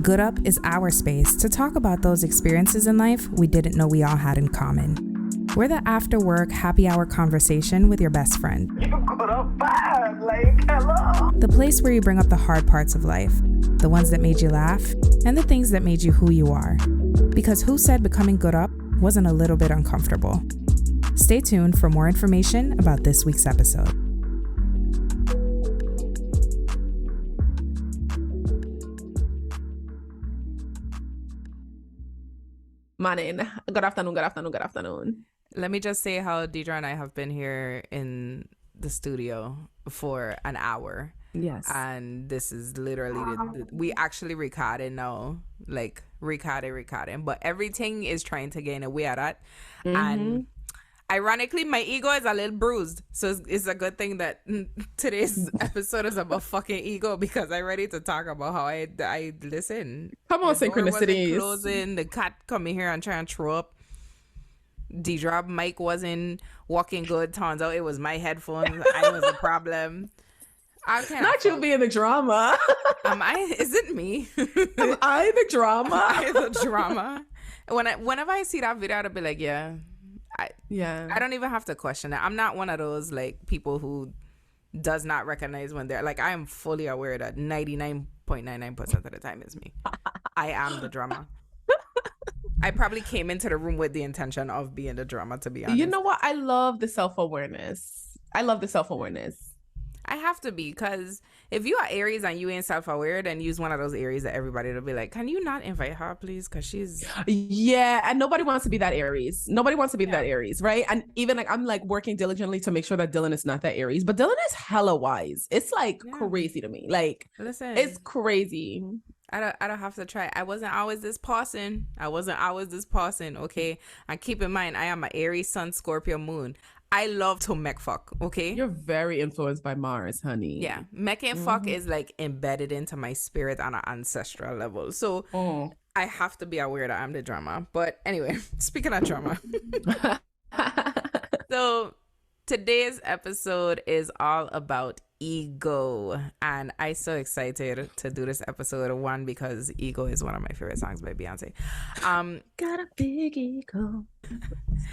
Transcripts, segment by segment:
Good Up is our space to talk about those experiences in life we didn't know we all had in common. We're the after work happy hour conversation with your best friend. You good up bad, like, hello. The place where you bring up the hard parts of life, the ones that made you laugh, and the things that made you who you are. Because who said becoming good up wasn't a little bit uncomfortable? Stay tuned for more information about this week's episode. Morning. Good afternoon. Let me just say how Deidre and I have been here in the studio for an hour. Yes. And this is literally, we actually recording now, like recording, but everything is trying to gain away at that. Mm-hmm. And ironically, my ego is a little bruised. So it's a good thing that today's episode is about fucking ego, because I'm ready to talk about how I listen. Come on, The door wasn't synchronicities. closing, the cat coming here and trying to throw up. D-Drop mic wasn't walking good. Turns out it was my headphones. I was the problem. I can't. Not you being the drama. Is it me? Am I the drama? I the drama. Whenever I see that video, I'll be like, yeah. I don't even have to question it. I'm not one of those like people who does not recognize when they're like, I am fully aware that 99.99% of the time is me. I am the drama. I probably came into the room with the intention of being the drama, to be honest. You know what? I love the self-awareness. I have to be, because if you are Aries and you ain't self-aware, then use one of those Aries that everybody will be like, can you not invite her, please? Because she's... Yeah, and nobody wants to be that Aries. That Aries, right? And even like, I'm like working diligently to make sure that Dylan is not that Aries. But Dylan is hella wise. It's like crazy to me. Like, listen, it's crazy. I don't have to try. I wasn't always this person. Okay? And keep in mind, I am an Aries, Sun, Scorpio, Moon. I love to mech fuck, okay? You're very influenced by Mars, honey. Yeah. Mech and fuck is like embedded into my spirit on an ancestral level. So I have to be aware that I'm the drama. But anyway, speaking of drama. So today's episode is all about ego. And I'm so excited to do this episode. One, because Ego is one of my favorite songs by Beyonce. Got a big ego.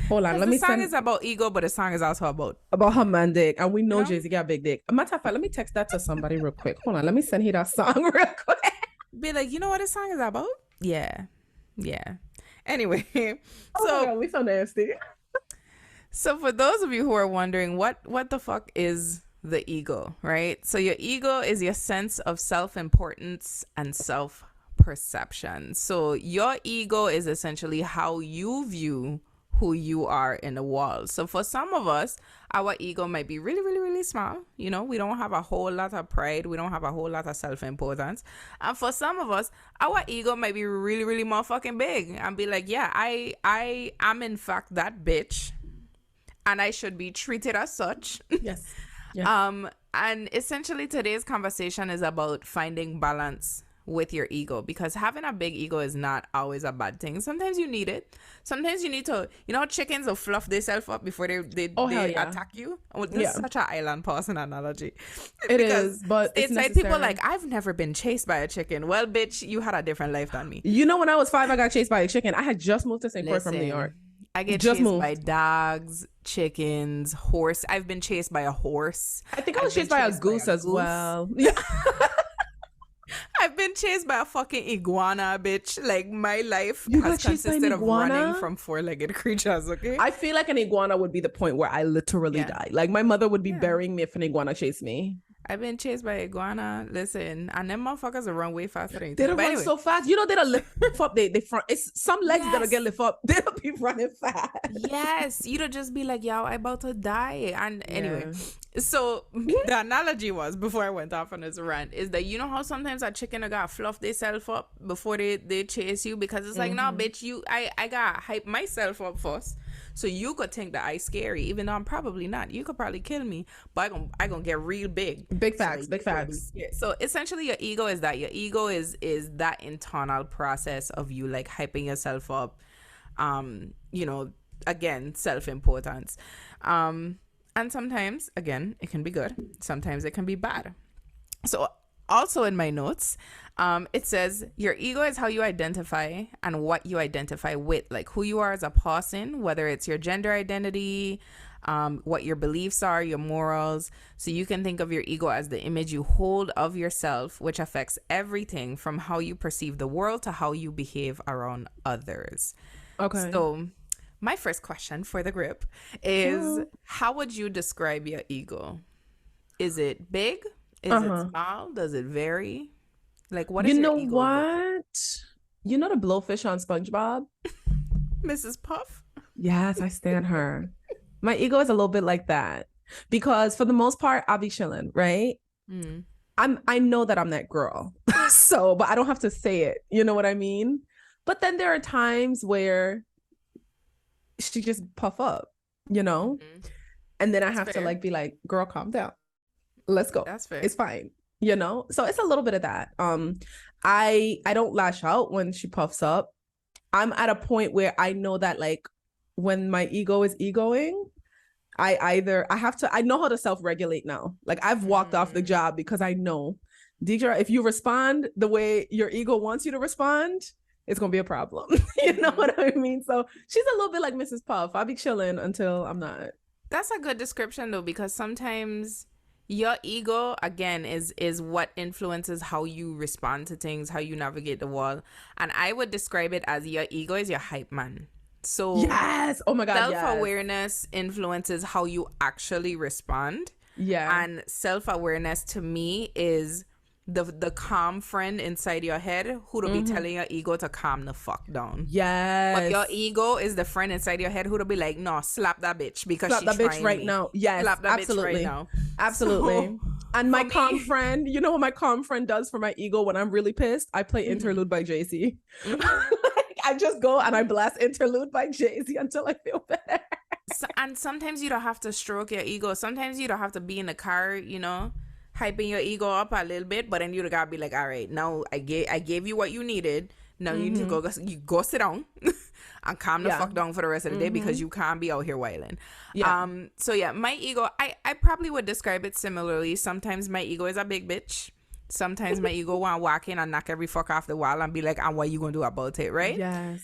Hold on, let me The song is about ego, but the song is also about her man dick, and we know Jay-Z got a big dick. Matter of fact, let me text that to somebody real quick. Hold on, let me send you that song real quick. Be like, you know what this song is about? Yeah. Anyway, so we so nasty. So for those of you who are wondering, what the fuck is the ego, right? So your ego is your sense of self-importance and self-perception. So your ego is essentially how you view who you are in the world. So for some of us, our ego might be really, really, really small. You know, we don't have a whole lot of pride. We don't have a whole lot of self-importance. And for some of us, our ego might be really, really motherfucking big and be like, yeah, I am in fact that bitch, and I should be treated as such. Yes. And essentially today's conversation is about finding balance with your ego, because having a big ego is not always a bad thing. Sometimes you need it. Sometimes you need to, you know, chickens will fluff themselves up before they attack you. Oh, this is such an island person analogy. It is, but it's like people like, I've never been chased by a chicken. Well, bitch, you had a different life than me. You know, when I was 5, I got chased by a chicken. I had just moved to St. Croix from New York. I get chased by dogs, chickens, horse. I've been chased by a horse. I think I was chased by a goose as well. Yeah. I've been chased by a fucking iguana, bitch. Like, my life has consisted of running from four-legged creatures, okay? I feel like an iguana would be the point where I literally die. Like, my mother would be burying me if an iguana chased me. I've been chased by iguana. Listen, and them motherfuckers will run way faster than you. They don't run so fast. You know, they don't lift up. They front. It's some legs that'll get lift up. They don't be running fast. Yes, you don't just be like, yo, I'm about to die. And anyway, so the analogy was, before I went off on this rant, is that you know how sometimes a chicken got fluff themselves up before they chase you, because it's like, no, bitch, I got hype myself up first. So you could think that I scary, even though I'm probably not. You could probably kill me, but I gonna get real big. Big facts. So essentially, your ego is that. Your ego is that internal process of you like hyping yourself up. You know, again, self-importance. And sometimes, again, it can be good. Sometimes it can be bad. So also in my notes, it says your ego is how you identify and what you identify with, like who you are as a person, whether it's your gender identity, what your beliefs are, your morals. So you can think of your ego as the image you hold of yourself, which affects everything from how you perceive the world to how you behave around others. Okay. So my first question for the group is, how would you describe your ego? Is it big? Is it small? Does it vary? Like, what is You your know ego? what? You know the blowfish on SpongeBob? Mrs. Puff? Yes, I stand her. My ego is a little bit like that because for the most part, I'll be chilling, right? Mm. I know that I'm that girl. So, but I don't have to say it. You know what I mean? But then there are times where she just puff up, you know? Mm-hmm. And then I That's have to fair. like be like, girl, calm down. Let's go. That's fair. It's fine. You know? So it's a little bit of that. I don't lash out when she puffs up. I'm at a point where I know that like when my ego is egoing, I know how to self-regulate now. Like I've walked off the job because I know, Deidre, if you respond the way your ego wants you to respond, it's gonna be a problem. You know what I mean? So she's a little bit like Mrs. Puff. I'll be chilling until I'm not. That's a good description though, because sometimes your ego again is what influences how you respond to things, how you navigate the world. And I would describe it as your ego is your hype man. So yes, oh my god, self-awareness influences how you actually respond. Yeah. And self-awareness to me is the calm friend inside your head who'll be telling your ego to calm the fuck down. Yes. But your ego is the friend inside your head who'll be like, no, slap that bitch because slap she's that bitch trying right me. now. Yes, Slap that absolutely. bitch right now. Absolutely. So, and my for calm me- friend, you know what my calm friend does for my ego when I'm really pissed? I play Interlude by Jay-Z. I just go and I blast Interlude by Jay-Z until I feel better. And sometimes you don't have to stroke your ego. Sometimes you don't have to be in the car, you know, hyping your ego up a little bit, but then you gotta be like, all right, now I gave you what you needed. Now you need to go sit down and calm the fuck down for the rest of the day because you can't be out here wilding. Yeah. So yeah, my ego, I probably would describe it similarly. Sometimes my ego is a big bitch. Sometimes my ego want to walk in and knock every fuck off the wall and be like, and what you gonna do about it, right? Yes.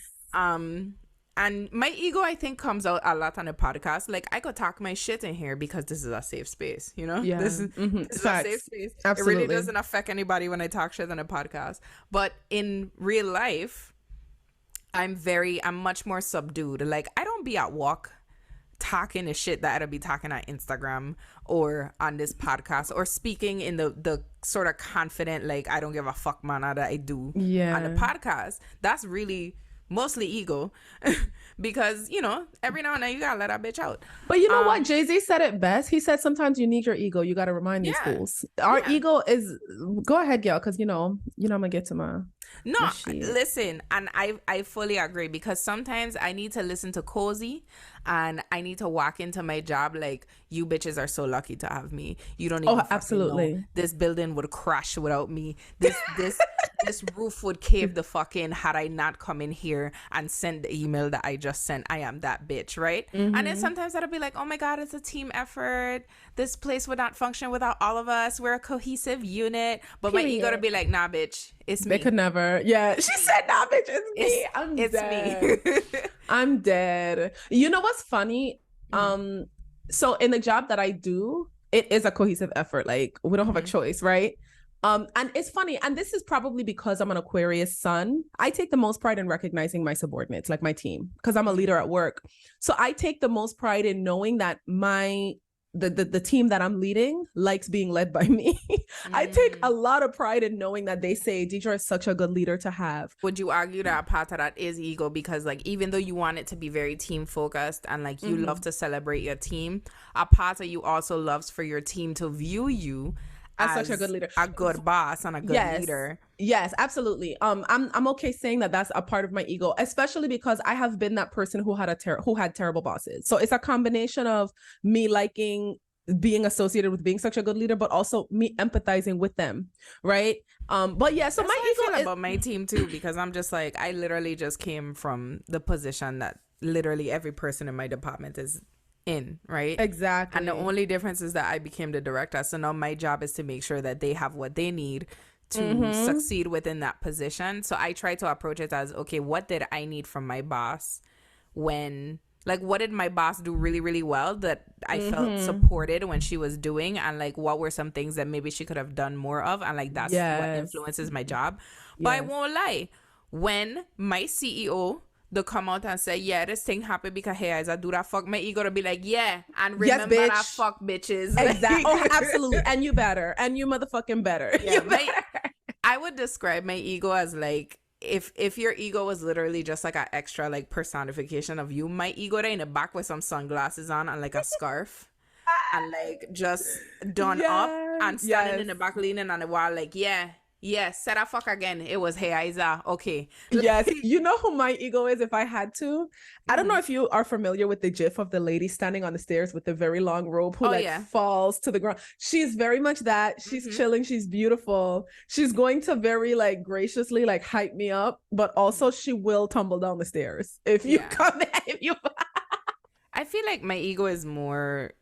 And my ego, I think, comes out a lot on a podcast. Like, I could talk my shit in here because this is a safe space, you know? Yeah. This is a safe space. Absolutely. It really doesn't affect anybody when I talk shit on a podcast. But in real life, I'm much more subdued. Like, I don't be at walk talking the shit that I'd be talking on Instagram or on this podcast or speaking in the sort of confident, like, I don't give a fuck manner that I do on the podcast. That's really mostly ego because, you know, every now and then you gotta let that bitch out. But you know what? Jay-Z said it best. He said sometimes you need your ego. You gotta remind these fools. Our ego is, go ahead, girl, because you know I'm gonna get to my listen, and I fully agree because sometimes I need to listen to Cozy and I need to walk into my job like, you bitches are so lucky to have me. You don't even absolutely know. This building would crash without me. This roof would cave the fuck in had I not come in here and send the email that I just sent. I am that bitch, right? And then sometimes I'll be like, oh my god, it's a team effort. This place would not function without all of us. We're a cohesive unit. But my ego to be like, nah, bitch, it's me. They could never. Yeah, she said, nah, bitch, it's me. I'm dead. Me. I'm dead. You know what's funny? So in the job that I do, it is a cohesive effort. Like, we don't have a choice, right? And it's funny, and this is probably because I'm an Aquarius sun. I take the most pride in recognizing my subordinates, like my team, because I'm a leader at work. So I take the most pride in knowing that the team that I'm leading likes being led by me. I take a lot of pride in knowing that they say, Deidre is such a good leader to have. Would you argue that a part of that is ego? Because like, even though you want it to be very team focused and like you love to celebrate your team, a part of you also loves for your team to view you as such a good leader, a good boss and a good leader. Yes, absolutely. I'm okay saying that that's a part of my ego, especially because I have been that person who had terrible bosses. So it's a combination of me liking being associated with being such a good leader, but also me empathizing with them, right? But yeah, so that's my ego I feel about my team too, because I'm just like, I literally just came from the position that literally every person in my department is in, right? Exactly. And the only difference is that I became the director. So now my job is to make sure that they have what they need to succeed within that position. So I try to approach it as, okay, what did I need from my boss when, like, what did my boss do really, really well that I felt supported when she was doing? And like, what were some things that maybe she could have done more of? And like, that's what influences my job. But I won't lie. When my CEO to come out and say, yeah, this thing happened because hey, as I do that fuck, my ego to be like, yeah, and remember that fuck bitches. Exactly. Oh, absolutely. And you better. And you motherfucking better. Yeah, I would describe my ego as like, if your ego was literally just like an extra like personification of you, my ego there in the back with some sunglasses on and like a scarf and like just done up and standing in the back leaning on the wall like, yeah, said I fuck again. It was hey Isa. Okay. Yes. You know who my ego is if I had to? I don't know if you are familiar with the gif of the lady standing on the stairs with the very long robe who falls to the ground. She's very much that. She's chilling. She's beautiful. She's going to very like graciously like hype me up, but also she will tumble down the stairs if you come if you I feel like my ego is more,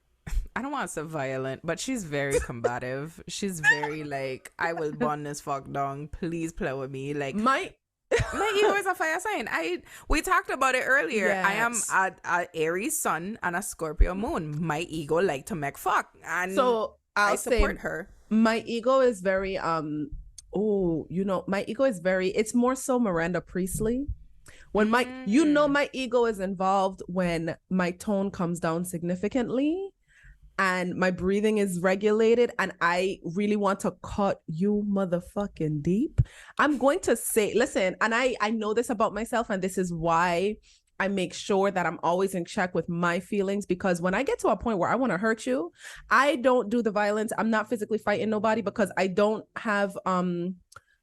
I don't want to say violent, but she's very combative. She's very like, I will burn this fuck down. Please play with me. Like my ego is a fire sign. We talked about it earlier. Yes. I am a Aries sun and a Scorpio moon. My ego like to make fuck, and so I support her. My ego is very my ego is very. It's more so Miranda Priestley. When my ego is involved when my tone comes down significantly and my breathing is regulated and I really want to cut you motherfucking deep. I'm going to say, listen, and I know this about myself, and this is why I make sure that I'm always in check with my feelings, because when I get to a point where I want to hurt you, I don't do the violence. I'm not physically fighting nobody because I don't have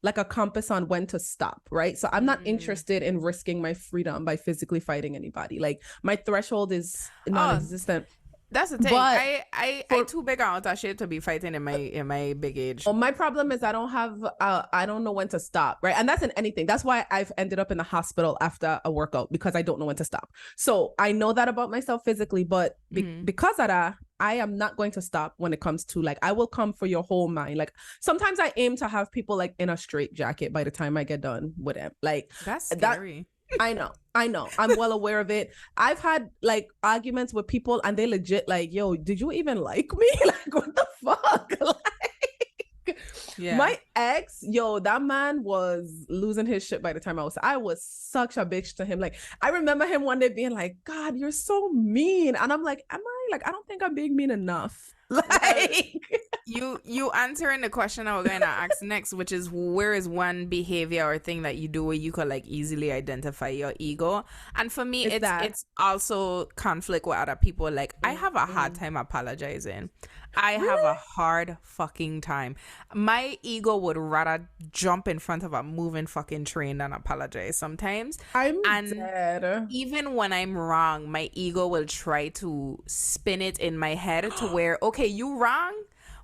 like a compass on when to stop, right? So I'm not interested in risking my freedom by physically fighting anybody. Like my threshold is non-existent. That's the thing. But I too big out of shape to be fighting in my big age. Well, my problem is I don't know when to stop, right? And that's in anything. That's why I've ended up in the hospital after a workout, because I don't know when to stop. So I know that about myself physically, but because of that, I am not going to stop when it comes to like, I will come for your whole mind. Like sometimes I aim to have people like in a straight jacket by the time I get done with them. Like that's scary. I know. I'm well aware of it. I've had like arguments with people and they legit like, yo, did you even like me? Like, what the fuck? Like, my ex, that man was losing his shit by the time I was such a bitch to him. Like, I remember him one day being like, God, you're so mean. And I'm like, am I? Like, I don't think I'm being mean enough. Like, you answering the question I was going to ask next, which is, where is one behavior or thing that you do where you could like easily identify your ego? And for me, it's also conflict with other people. Like, I have a hard time apologizing. I have a hard fucking time. My ego would rather jump in front of a moving fucking train than apologize sometimes. I'm dead. Even when I'm wrong, my ego will try to spin it in my head to where, okay, you wrong,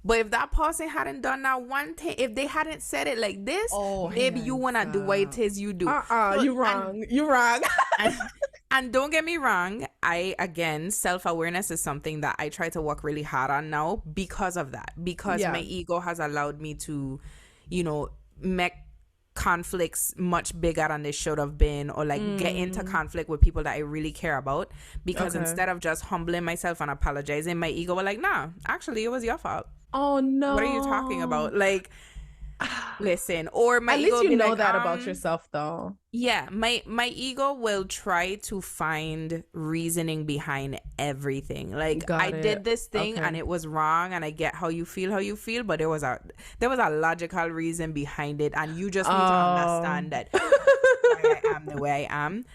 but if that person hadn't done that one thing, if they hadn't said it like this, maybe you wanna do what it is you do. So, you wrong. And don't get me wrong, self-awareness is something that I try to work really hard on now because of that. Because my ego has allowed me to, make conflicts much bigger than they should have been, or like get into conflict with people that I really care about. Because instead of just humbling myself and apologizing, my ego was like, nah, actually it was your fault. Oh no. What are you talking about? Like, listen, or my at ego least you know that about yourself though. Yeah, my ego will try to find reasoning behind everything. Like, I did this thing and it was wrong, and I get how you feel, but there was a logical reason behind it, and you just need to understand that I am the way I am.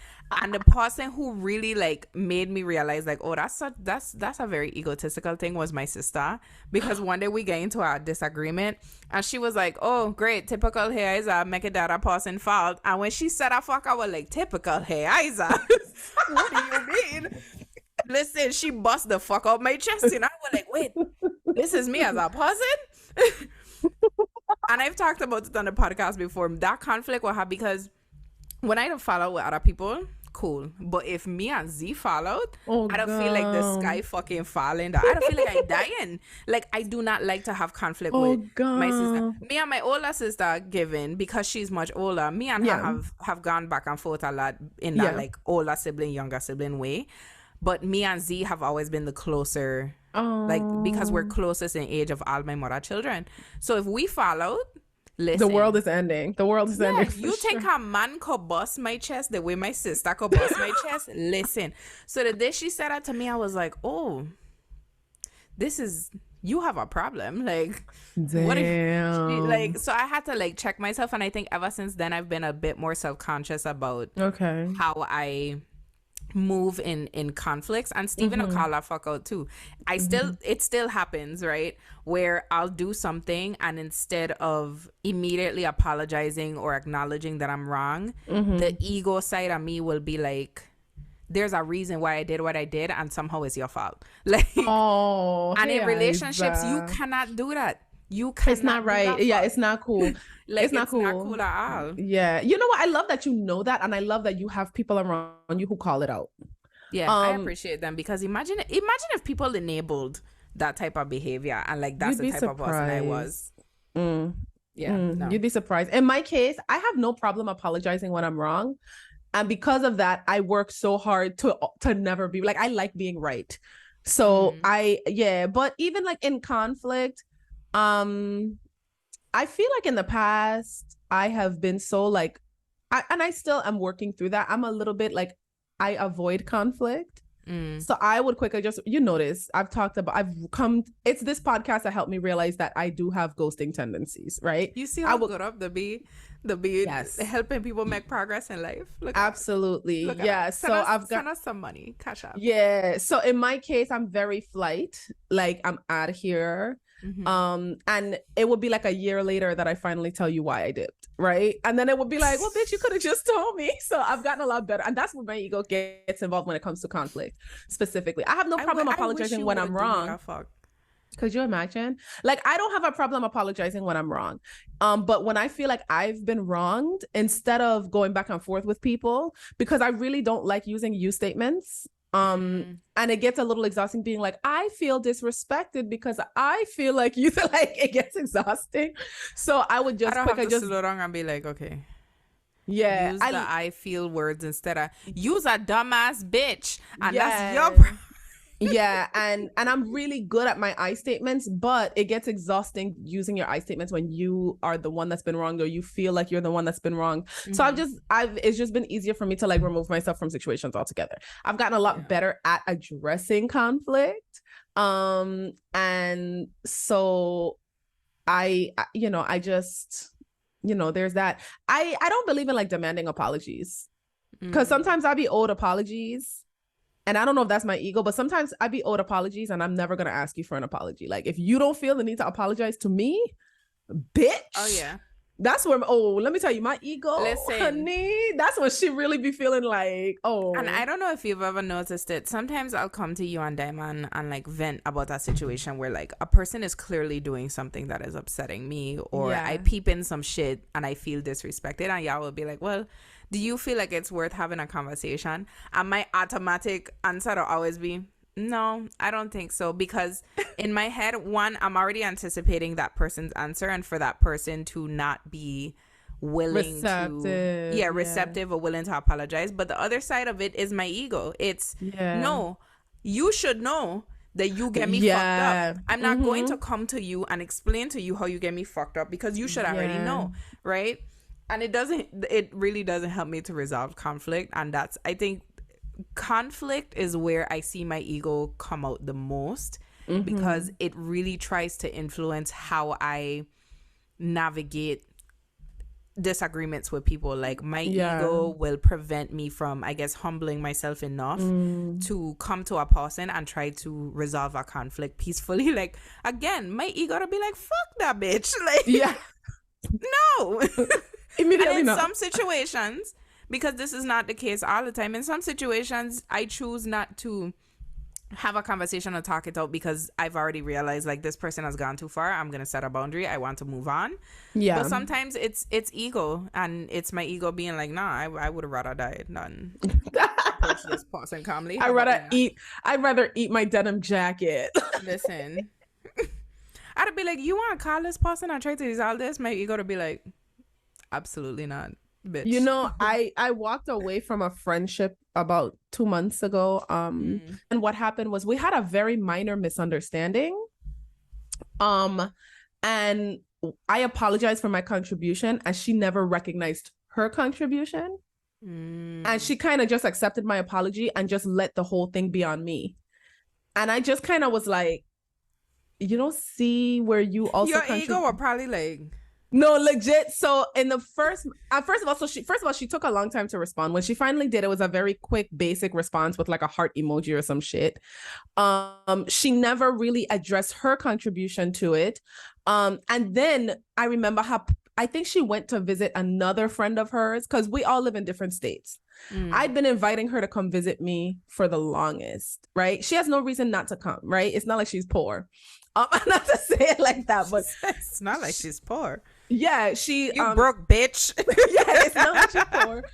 And the person who really like made me realize like, oh, that's a very egotistical thing was my sister, because one day we get into a disagreement and she was like, oh great, typical hey Isa, make it that a person fault. And when she said I fuck, I was like, typical hey Isa. What do you mean? Listen, she bust the fuck out my chest and I was like, wait, this is me as a person? And I've talked about it on the podcast before. That conflict will have, because when I don't follow with other people, cool. But if me and Z fall out, Oh, I don't feel like the God. sky fucking falling down. I don't feel like I'm dying. Like, I do not like to have conflict Oh, with my sister. God. Me and my older sister, given, because she's much older, me and Yeah. her have gone back and forth a lot in that, Yeah. like, older sibling, younger sibling way. But me and Z have always been the closer, like, because we're closest in age of all my mother children. So if we fall out, listen. The world is ending. The world is Yeah, ending. for you think sure. a man could bust my chest the way my sister could bust my chest? Listen. So the day she said that to me, I was like, oh, you have a problem. Like, what if Damn. like, so I had to like check myself. And I think ever since then, I've been a bit more self-conscious about Okay. how I move in conflicts. And Stephen will call that fuck out too. It still happens, right, where I'll do something and instead of immediately apologizing or acknowledging that I'm wrong, the ego side of me will be like, there's a reason why I did what I did and somehow it's your fault. Like, Oh, and in hey, relationships you Isa. cannot do that. You cannot It's not do right. that Yeah, fuck. it's not cool. Like, it's not cool. at all. Yeah. You know what? I love that you know that, and I love that you have people around you who call it out. Yeah, I Um, appreciate them because imagine if people enabled that type of behavior and like that's You'd the be type of person I was. Mm, Yeah, no. You'd be surprised. In my case, I have no problem apologizing when I'm wrong. And because of that, I work so hard to never be like, I like being right. So but even like in conflict, I feel like in the past, I have been so like, I still am working through that. I'm a little bit like, I avoid conflict. So I would quickly just, you notice, it's this podcast that helped me realize that I do have ghosting tendencies, right? You see how good up the be Yes. helping people make progress in life. Look Absolutely. Look at Yeah. us. So I've got send us some money, cash up. Yeah. So in my case, I'm very flight. Like I'm out of here. And it would be like a year later that I finally tell you why I dipped, right? And then it would be like, well, bitch, you could have just told me. So I've gotten a lot better. And that's where my ego gets involved when it comes to conflict specifically. I have no problem apologizing when I'm wrong. Could you imagine? Like, I don't have a problem apologizing when I'm wrong. But when I feel like I've been wronged, instead of going back and forth with people, because I really don't like using you statements. And it gets a little exhausting being like, I feel disrespected because I feel like you feel like it gets exhausting. So I would just slow down and be like, okay. Yeah. Use the I feel words instead of use a dumbass bitch. And Yeah. that's your problem. Yeah, and I'm really good at my I statements, but it gets exhausting using your I statements when you are the one that's been wronged or you feel like you're the one that's been wronged. So it's just been easier for me to like remove myself from situations altogether. I've gotten a lot better at addressing conflict. And so I just, there's that. I don't believe in like demanding apologies because sometimes I'll be owed apologies. And I don't know if that's my ego, but sometimes I be owed apologies and I'm never going to ask you for an apology. Like, if you don't feel the need to apologize to me, bitch. Oh, yeah. That's where, let me tell you, my ego, Listen. honey, that's when she really be feeling like, And I don't know if you've ever noticed it. Sometimes I'll come to you on Diamond and like vent about that situation where like a person is clearly doing something that is upsetting me, or I peep in some shit and I feel disrespected, and y'all will be like, well, do you feel like it's worth having a conversation? And my automatic answer will always be, no, I don't think so. Because in my head, one, I'm already anticipating that person's answer and for that person to not be willing receptive or willing to apologize. But the other side of it is my ego. It's, no, you should know that you get me fucked up. I'm not going to come to you and explain to you how you get me fucked up because you should already know, right? And it really doesn't help me to resolve conflict. And I think conflict is where I see my ego come out the most because it really tries to influence how I navigate disagreements with people. Like my ego will prevent me from, I guess, humbling myself enough to come to a person and try to resolve a conflict peacefully. Like, again, my ego to be like, fuck that bitch. Like, no. Immediately and in no. some situations, because this is not the case all the time, in some situations I choose not to have a conversation or talk it out because I've already realized like this person has gone too far. I'm gonna set a boundary. I want to move on. But sometimes it's ego, and it's my ego being like, nah, I would have rather died. None. approach this person calmly. How I'd about rather that? I'd rather eat my denim jacket. Listen, I'd be like, you want to call this person and try to resolve this? My ego to be like, absolutely not, bitch. You know, I walked away from a friendship about 2 months ago. And what happened was we had a very minor misunderstanding. And I apologized for my contribution, and she never recognized her contribution. And she kind of just accepted my apology and just let the whole thing be on me. And I just kind of was like, you don't see where you also Your ego were probably like, no, legit. So in the first of all, she took a long time to respond. When she finally did, it was a very quick, basic response with like a heart emoji or some shit. She never really addressed her contribution to it. And then I remember how I think she went to visit another friend of hers because we all live in different states. I'd been inviting her to come visit me for the longest, right? She has no reason not to come, right? It's not like she's poor. Not to say it like that, but it's not like she's poor. Yeah, you broke, bitch. Yeah, it's not like she's poor.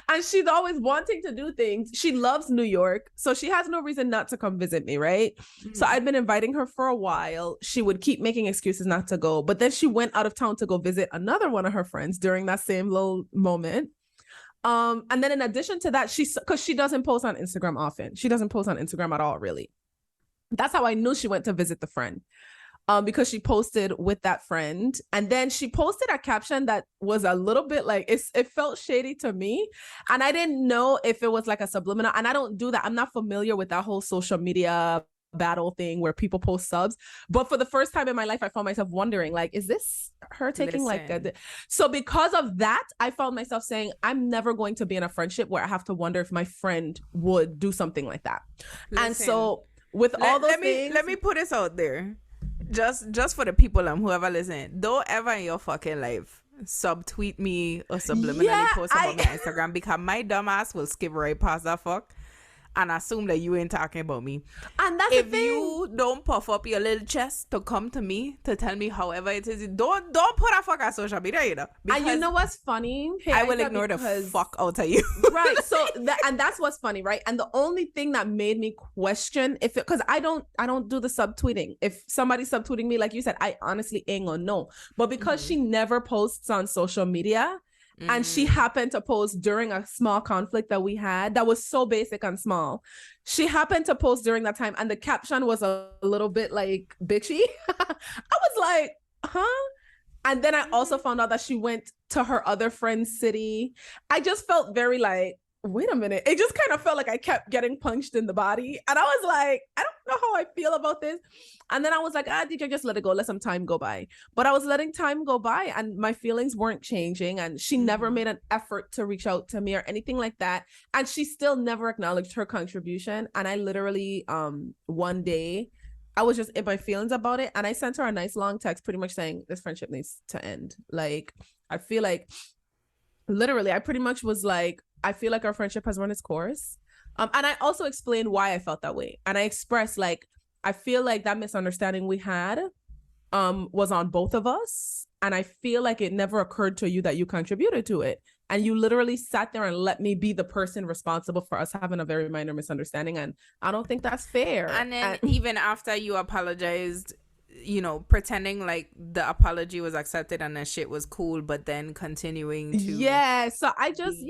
And she's always wanting to do things. She loves New York, so she has no reason not to come visit me, right? So I'd been inviting her for a while. She would keep making excuses not to go, but then she went out of town to go visit another one of her friends during that same little moment. And then in addition to that, because she doesn't post on Instagram often. She doesn't post on Instagram at all, really. That's how I knew she went to visit the friend. Because she posted with that friend, and then she posted a caption that was a little bit like it felt shady to me, and I didn't know if it was like a subliminal. And I don't do that. I'm not familiar with that whole social media battle thing where people post subs. But for the first time in my life, I found myself wondering, like, is this her taking like a? So because of that, I found myself saying, I'm never going to be in a friendship where I have to wonder if my friend would do something like that. And so with all those things, let me put this out there. Just for the people whoever listen, don't ever in your fucking life subtweet me or subliminally post about my Instagram, because my dumb ass will skip right past that fuck and assume that you ain't talking about me. And that's if the thing. You don't puff up your little chest to come to me to tell me however it is, don't put a fuck on social media, you know. And you know what's funny? Hey, I will ignore the fuck out of you. Right. So and that's what's funny, right? And the only thing that made me question if it, because I don't do the subtweeting. If somebody's subtweeting me, like you said, I honestly ain't gonna know. But because she never posts on social media, and she happened to post during a small conflict that we had that was so basic and small. She happened to post during that time, and the caption was a little bit like bitchy. I was like, huh? And then I also found out that she went to her other friend's city. I just felt very like, wait a minute. It just kind of felt like I kept getting punched in the body. And I was like, I don't know how I feel about this. And then I was like, DJ, just let it go. Let some time go by. But I was letting time go by, and my feelings weren't changing. And she never made an effort to reach out to me or anything like that. And she still never acknowledged her contribution. And I literally, one day, I was just in my feelings about it. And I sent her a nice long text pretty much saying this friendship needs to end. Like, I feel like, literally, I pretty much was like, I feel like our friendship has run its course. And I also explained why I felt that way. And I expressed, like, I feel like that misunderstanding we had was on both of us. And I feel like it never occurred to you that you contributed to it. And you literally sat there and let me be the person responsible for us having a very minor misunderstanding. And I don't think that's fair. And then even after you apologized, you know, pretending like the apology was accepted and that shit was cool, but then continuing to so I just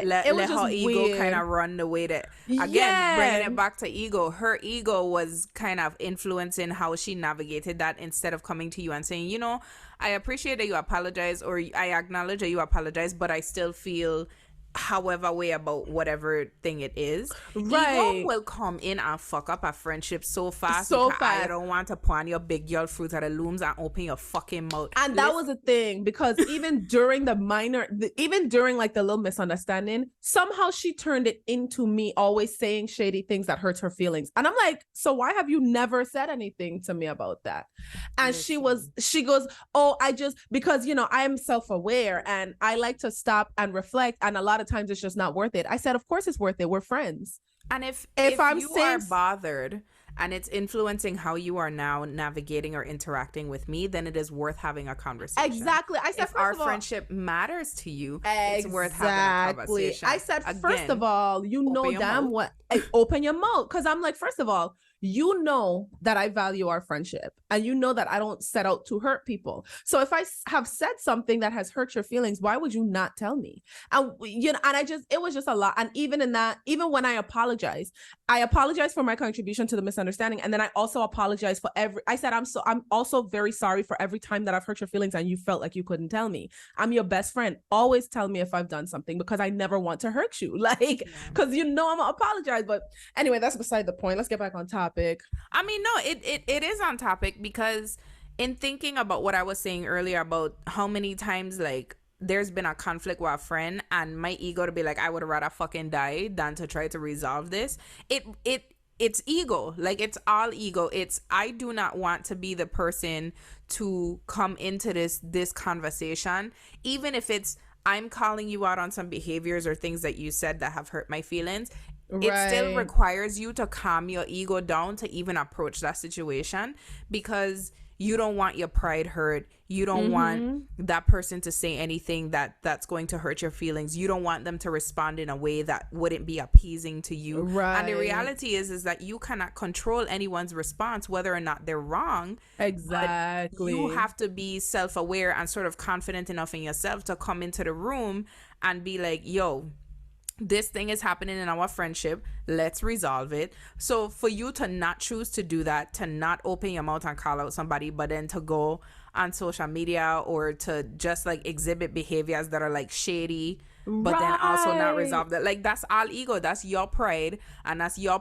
let her ego kind of run the way that, again, bringing it back to ego, her ego was kind of influencing how she navigated that, instead of coming to you and saying, you know, I appreciate that you apologize, or I acknowledge that you apologize, but I still feel however way about whatever thing it is. Right. Ego will come in and fuck up a friendship so fast. I don't want to pawn your big girl fruit at the looms and open your fucking mouth. And that was the thing, because even during even during like the little misunderstanding, somehow she turned it into me always saying shady things that hurt her feelings. And I'm like, so why have you never said anything to me about that? And she goes, oh, because, you know, I am self-aware and I like to stop and reflect. And a lot of times it's just not worth it. I said, of course it's worth it. We're friends. And if I'm you are bothered and it's influencing how you are now navigating or interacting with me, then it is worth having a conversation. Exactly. I said, If first our of all, friendship matters to you, it's worth having a conversation. I said, first Again, of all, you know open your damn mouth. what, open your mouth. Because I'm like, first of all, you know that I value our friendship, and you know that I don't set out to hurt people. So if I have said something that has hurt your feelings, why would you not tell me? And you know, and it was just a lot. And even in that, even when I apologize for my contribution to the misunderstanding, and then I also apologize for I'm also very sorry for every time that I've hurt your feelings and you felt like you couldn't tell me. I'm your best friend. Always tell me if I've done something, because I never want to hurt you. Like, because you know I'm gonna apologize. But anyway, that's beside the point. Let's get back on topic. I mean, no, it is on topic, because in thinking about what I was saying earlier about how many times, like, there's been a conflict with a friend and my ego to be like, I would rather fucking die than to try to resolve this. It's ego. Like, it's all ego. It's, I do not want to be the person to come into this conversation, even if it's, I'm calling you out on some behaviors or things that you said that have hurt my feelings. It still requires you to calm your ego down to even approach that situation, because you don't want your pride hurt. You don't want that person to say anything that's going to hurt your feelings. You don't want them to respond in a way that wouldn't be appeasing to you. Right. And the reality is that you cannot control anyone's response, whether or not they're wrong. Exactly. You have to be self-aware and sort of confident enough in yourself to come into the room and be like, yo, this thing is happening in our friendship. Let's resolve it. So for you to not choose to do that, to not open your mouth and call out somebody, but then to go on social media or to just like exhibit behaviors that are like shady, but then also not resolve that. Like, that's all ego. That's your pride, and that's your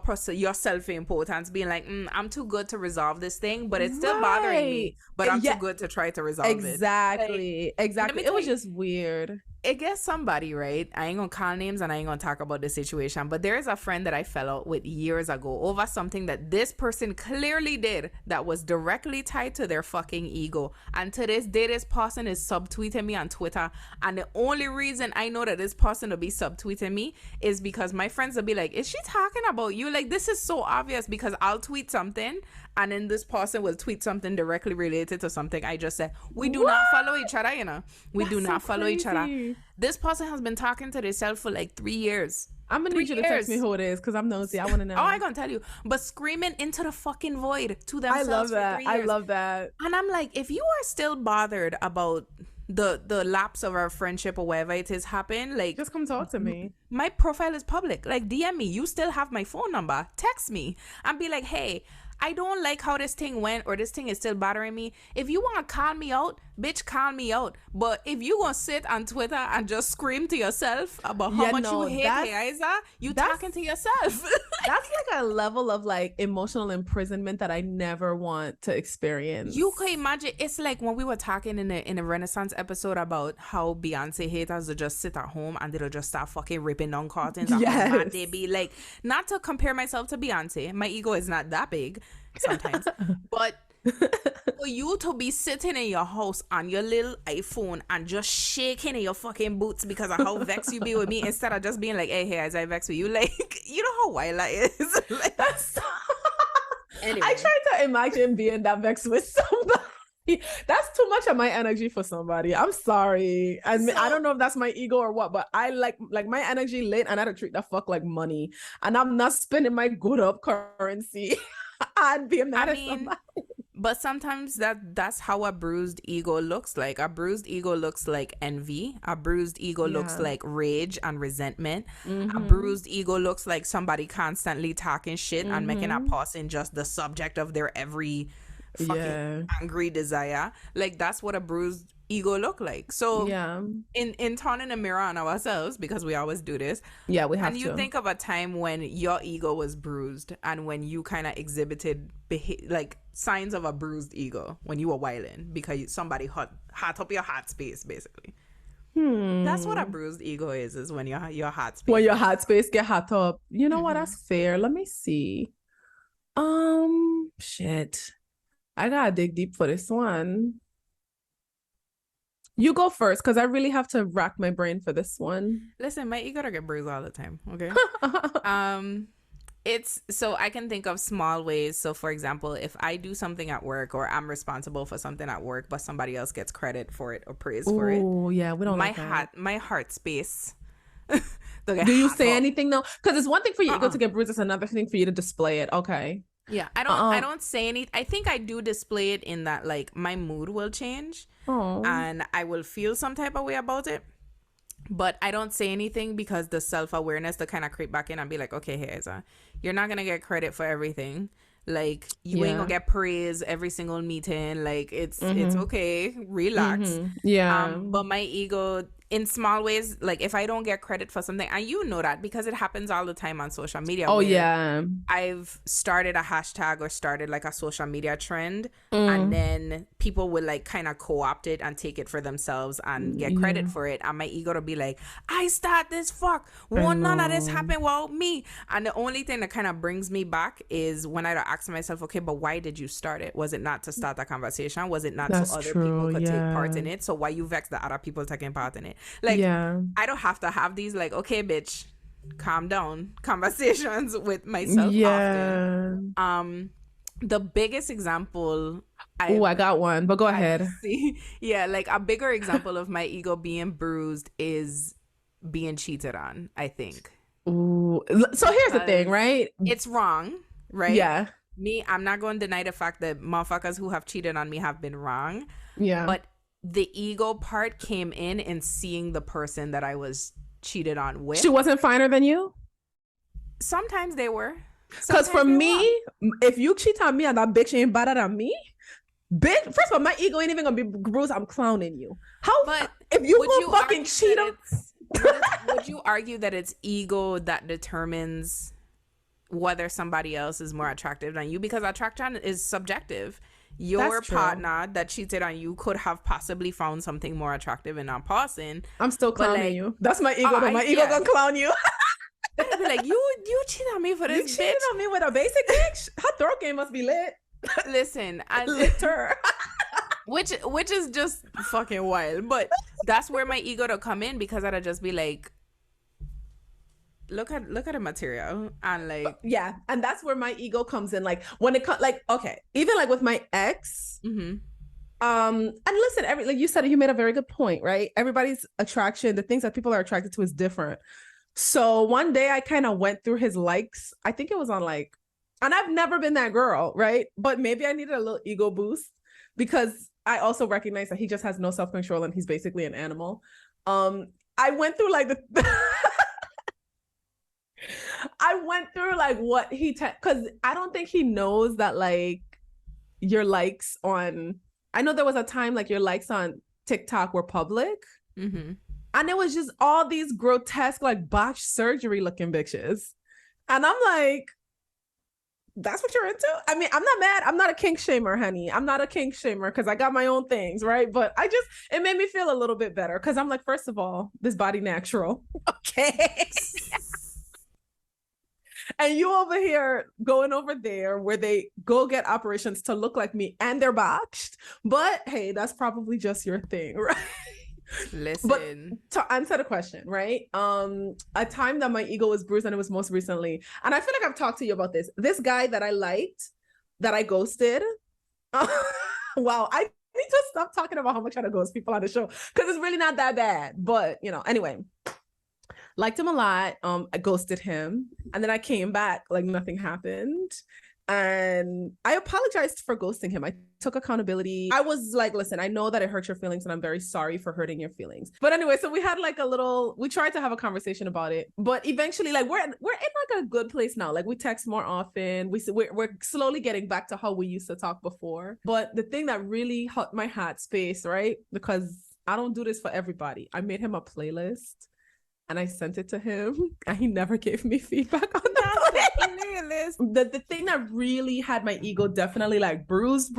self-importance being like, I'm too good to resolve this thing, but it's still bothering me, but I'm too good to try to resolve it. Exactly. It was just weird. It gets somebody, right? I ain't gonna call names and I ain't gonna talk about the situation, but there is a friend that I fell out with years ago over something that this person clearly did that was directly tied to their fucking ego. And to this day, this person is subtweeting me on Twitter. And the only reason I know that this person will be subtweeting me is because my friends will be like, is she talking about you? Like, this is so obvious, because I'll tweet something and then this person will tweet something directly related to something I just said. We do not follow each other, you know. We do not follow each other. This person has been talking to themselves for like 3 years. I'm gonna need you to text me who it is, because I'm nosy. I want to know. Oh, I'm gonna tell you. But screaming into the fucking void to themselves. I love that. For 3 years. I love that. And I'm like, if you are still bothered about the lapse of our friendship or whatever it is happen, like, just come talk to me. My profile is public. Like, DM me. You still have my phone number. Text me and be like, hey, I don't like how this thing went, or this thing is still bothering me. If you want to call me out, bitch, call me out. But if you gonna sit on Twitter and just scream to yourself about how much you hate Isa, you talking to yourself. That's like a level of like emotional imprisonment that I never want to experience. You can imagine. It's like when we were talking in a Renaissance episode about how Beyonce haters will just sit at home and they'll just start fucking ripping down curtains. Yes. And they be like, not to compare myself to Beyonce. My ego is not that big sometimes. But for you to be sitting in your house on your little iPhone and just shaking in your fucking boots because of how vexed you be with me, instead of just being like, hey, as I vex with you, like, you know how wild that is. Like, that's anyway. I try to imagine being that vexed with somebody. That's too much of my energy for somebody. I'm sorry. I mean, I don't know if that's my ego or what, but I like my energy lit, and I don't treat the fuck like money, and I'm not spending my good up currency and being mad at somebody. But sometimes that's how a bruised ego looks like. A bruised ego looks like envy. A bruised ego looks like rage and resentment. A bruised ego looks like somebody constantly talking shit and making a person just the subject of their every fucking angry desire. Like, that's what a bruised ego look like. So in turning a mirror on ourselves, because we always do this, we have and you think of a time when your ego was bruised and when you kind of exhibited like signs of a bruised ego when you were wilding because somebody hot up your heart space, basically. That's what a bruised ego is when your heart space, when your heart space get hot up. You know what? That's fair. Let me see. Shit, I gotta dig deep for this one. You go first, because I really have to rack my brain for this one. Listen, my ego get bruised all the time, okay? It's so I can think of small ways. So, for example, if I do something at work or I'm responsible for something at work, but somebody else gets credit for it or praise for it, Oh, yeah, we don't like that. my heart space. They'll get Do you hot say up. anything though? Because it's one thing for your ego Uh-uh. to get bruised, it's another thing for you to display it. Okay. Yeah, I Uh-uh. don't say any. I think I do display it in that like my mood will change Oh. and I will feel some type of way about it. But I don't say anything because the self-awareness to kind of creep back in and be like, okay, Haza, you're not gonna get credit for everything. Like you ain't Yeah. gonna get praise every single meeting. Like it's Mm-hmm. okay, relax. Mm-hmm. Yeah. But my ego in small ways, like if I don't get credit for something, and you know that because it happens all the time on social media. Oh Where yeah. I've started a hashtag or started like a social media trend, and Mm. then people will like kind of co-opt it and take it for themselves and get credit Yeah. for it. And my ego to be like, I start this fuck. I Well, none of this know. happened without me. And the only thing that kind of brings me back is when I ask myself, okay, but why did you start it? Was it not to start a conversation? Was it not That's so other true. people could take part Yeah. in it? So why you vex that other people taking part in it? Like, Yeah. I don't have to have these like, okay, bitch, calm down conversations with myself often. Yeah. The biggest example Oh, I got one, but go I ahead. see, yeah, like a bigger example of my ego being bruised is being cheated on, I think. Ooh. So here's the thing, Because right? it's wrong, right? Yeah. Me, I'm not going to deny the fact that motherfuckers who have cheated on me have been wrong, Yeah. but the ego part came in seeing the person that I was cheated on with. She wasn't finer than you? Sometimes they were. Because for Sometimes they me, were. if you cheat on me and that bitch ain't better than me, bitch, first of all, my ego ain't even gonna be bruised. I'm clowning you. How But if you would gonna you fucking argue cheat that on it's would you argue that it's ego that determines whether somebody else is more attractive than you? Because attraction is subjective. Your That's true. partner that cheated on you could have possibly found something more attractive in that person. I'm still But clowning like, you. That's my ego. though. My ego yeah, gonna clown you. I'd be like, you cheated on me for You this cheated bitch. on me with a basic bitch. Her throat game must be lit. Listen, Litter. which is just fucking wild. But that's where my ego to come in because I'd just be like, look at the material and like, Yeah, and that's where my ego comes in. Like when it comes, like okay, even like with my ex. mm-hmm. And listen, like you said, you made a very good point, right? Everybody's attraction, the things that people are attracted to is different. So one day I kind of went through his likes. I think it was on like, and I've never been that girl, right? But maybe I needed a little ego boost because I also recognize that he just has no self-control and he's basically an animal. I went through like the I went through like what he because I don't think he knows that like your likes on I know there was a time like your likes on TikTok were public. Mm-hmm. And it was just all these grotesque, like botched surgery looking bitches. And I'm like, that's what you're into? I mean, I'm not mad. I'm not a kink shamer, honey. I'm not a kink shamer because I got my own things, right? But it made me feel a little bit better because I'm like, first of all, this body natural. Okay. And you over here going over there where they go get operations to look like me and they're botched. But hey, that's probably just your thing, right? Listen. But to answer the question, right? A time that my ego was bruised, and it was most recently, and I feel like I've talked to you about this. This guy that I liked, that I ghosted. Wow, I need to stop talking about how much I ghost people on the show because it's really not that bad. But anyway, liked him a lot. I ghosted him, and then I came back like nothing happened. And I apologized for ghosting him. I took accountability. I was like, listen, I know that it hurt your feelings and I'm very sorry for hurting your feelings. But anyway, so we had like we tried to have a conversation about it, but eventually like we're in like a good place now. Like we text more often. We're slowly getting back to how we used to talk before. But the thing that really hurt my heart space, right? Because I don't do this for everybody. I made him a playlist and I sent it to him and he never gave me feedback on the playlist. The thing that really had my ego definitely like bruised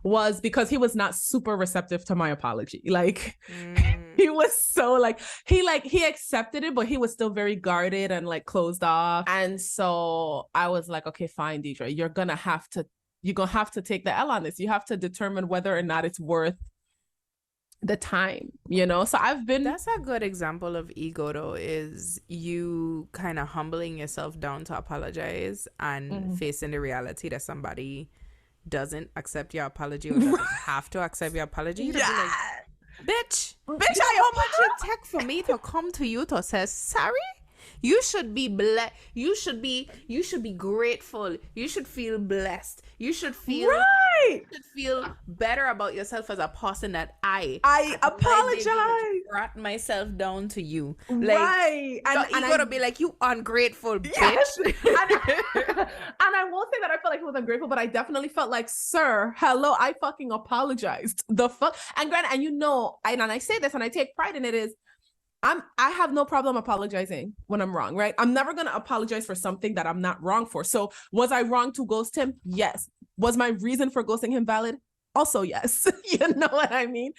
was because he was not super receptive to my apology. Like he was so like he accepted it, but he was still very guarded and like closed off. And so I was like, okay, fine, Deidre, you're gonna have to take the L on this. You have to determine whether or not it's worth the time, you know? So I've been That's a good example of ego, though, is you kind of humbling yourself down to apologize and facing the reality that somebody doesn't accept your apology or doesn't have to accept your apology. To be like, bitch, Bitch, you know how much it take for me to come to you to say sorry? You should be you should be grateful. You should feel blessed. You should feel right. You should feel better about yourself as a person that I apologize. brought myself down to you. Right. And you gotta be like, you ungrateful bitch. Yes. and I won't say that I felt like I was ungrateful, but I definitely felt like, sir, hello, I fucking apologized. The fuck. And granted, and you know, and I say this and I take pride in it, is I have no problem apologizing when I'm wrong, right? I'm never going to apologize for something that I'm not wrong for. So was I wrong to ghost him? Yes. Was my reason for ghosting him valid? Also, yes. You know what I mean?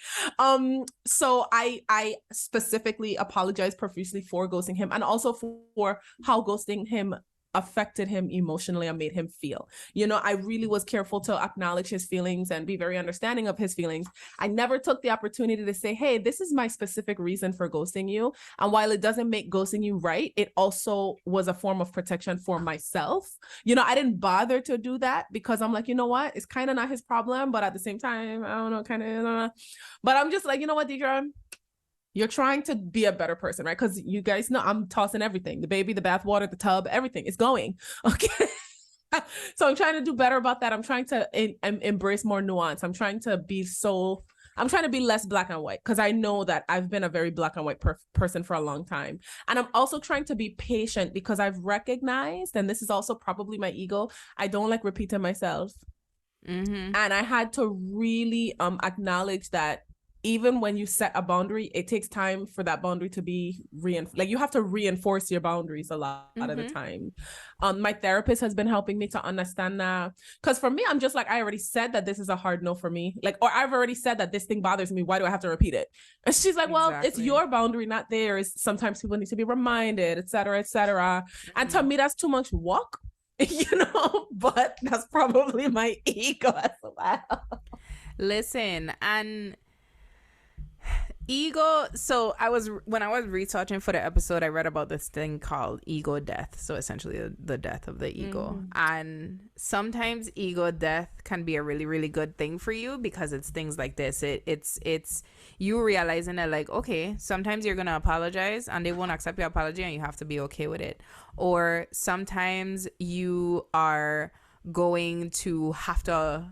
So I specifically apologize profusely for ghosting him, and also for how ghosting him affected him emotionally and made him feel. You know, I really was careful to acknowledge his feelings and be very understanding of his feelings. I never took the opportunity to say, hey, this is my specific reason for ghosting you. And while it doesn't make ghosting you right, it also was a form of protection for myself. You know, I didn't bother to do that because I'm like, you know what? It's kind of not his problem, but at the same time, I don't know, but I'm just like, you know what, Deidre? You're trying to be a better person, right? Because you guys know I'm tossing everything, the baby, the bathwater, the tub, everything is going. Okay. So I'm trying to do better about that. I'm trying to embrace more nuance. I'm trying to be less black and white, because I know that I've been a very black and white person for a long time. And I'm also trying to be patient because I've recognized, and this is also probably my ego, I don't like repeating myself. And I had to really acknowledge that even when you set a boundary, it takes time for that boundary to be like you have to reinforce your boundaries a lot of the time. My therapist has been helping me to understand that, because for me, I'm just like, I already said that this is a hard no for me, like, or I've already said that this thing bothers me, why do I have to repeat it? And she's like, well, it's your boundary, not theirs. Sometimes people need to be reminded, etc., etc. And to me, that's too much work. You know, but that's probably my ego as well. Listen, and ego, so when I was researching for the episode, I read about this thing called ego death. So essentially the death of the ego. And sometimes ego death can be a really, really good thing for you, because it's things like this. It's you realizing that, like, okay, sometimes you're gonna apologize and they won't accept your apology, and you have to be okay with it. Or sometimes you are going to have to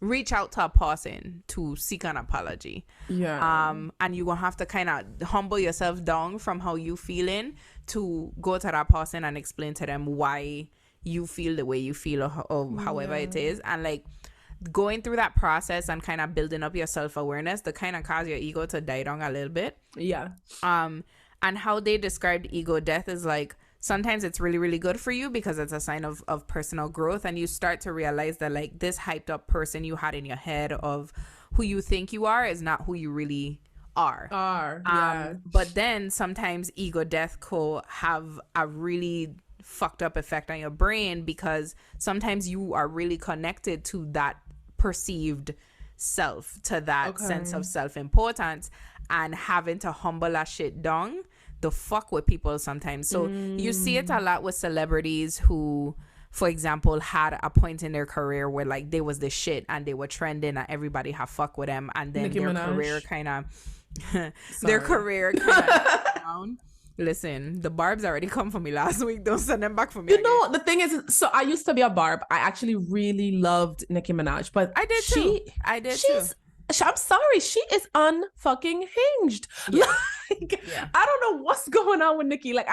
reach out to a person to seek an apology. And you're gonna have to kind of humble yourself down from how you feeling to go to that person and explain to them why you feel the way you feel, or however it is. And like going through that process and kind of building up your self-awareness to kind of cause your ego to die down a little bit. And how they described ego death is like, sometimes it's really, really good for you because it's a sign of personal growth, and you start to realize that, like, this hyped up person you had in your head of who you think you are is not who you really are. But then sometimes ego death could have a really fucked up effect on your brain, because sometimes you are really connected to that perceived self, to that sense of self-importance, and having to humble that shit down the fuck with people sometimes. So you see it a lot with celebrities who, for example, had a point in their career where, like, they was the shit and they were trending and everybody have fuck with them, and then Nicki Minaj. career kind of their career kind of down. Listen, the barbs already come for me last week. Don't send them back for me. You know, the thing is, so I used to be a barb. I actually really loved Nicki Minaj, but I did too. I'm sorry, she is unfucking hinged. Like, I don't know what's going on with Nicki. Like,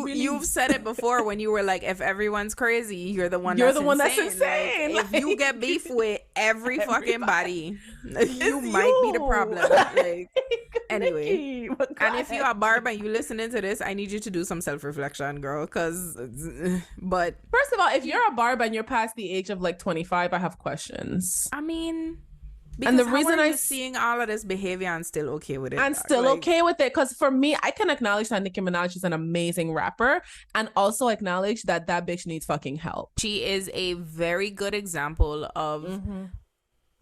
you've said it before when you were like, if everyone's crazy, you're the one that's insane. Like, if you get beef with every fucking body, you might be the problem. Like, anyway, and if you're a barb and you listening to this, I need you to do some self-reflection, girl. But first of all, if you're a barb and you're past the age of like 25, I have questions. I mean, because and the reason I'm seeing all of this behavior and still okay with it. I'm still okay with it, because for me, I can acknowledge that Nicki Minaj is an amazing rapper, and also acknowledge that bitch needs fucking help. She is a very good example of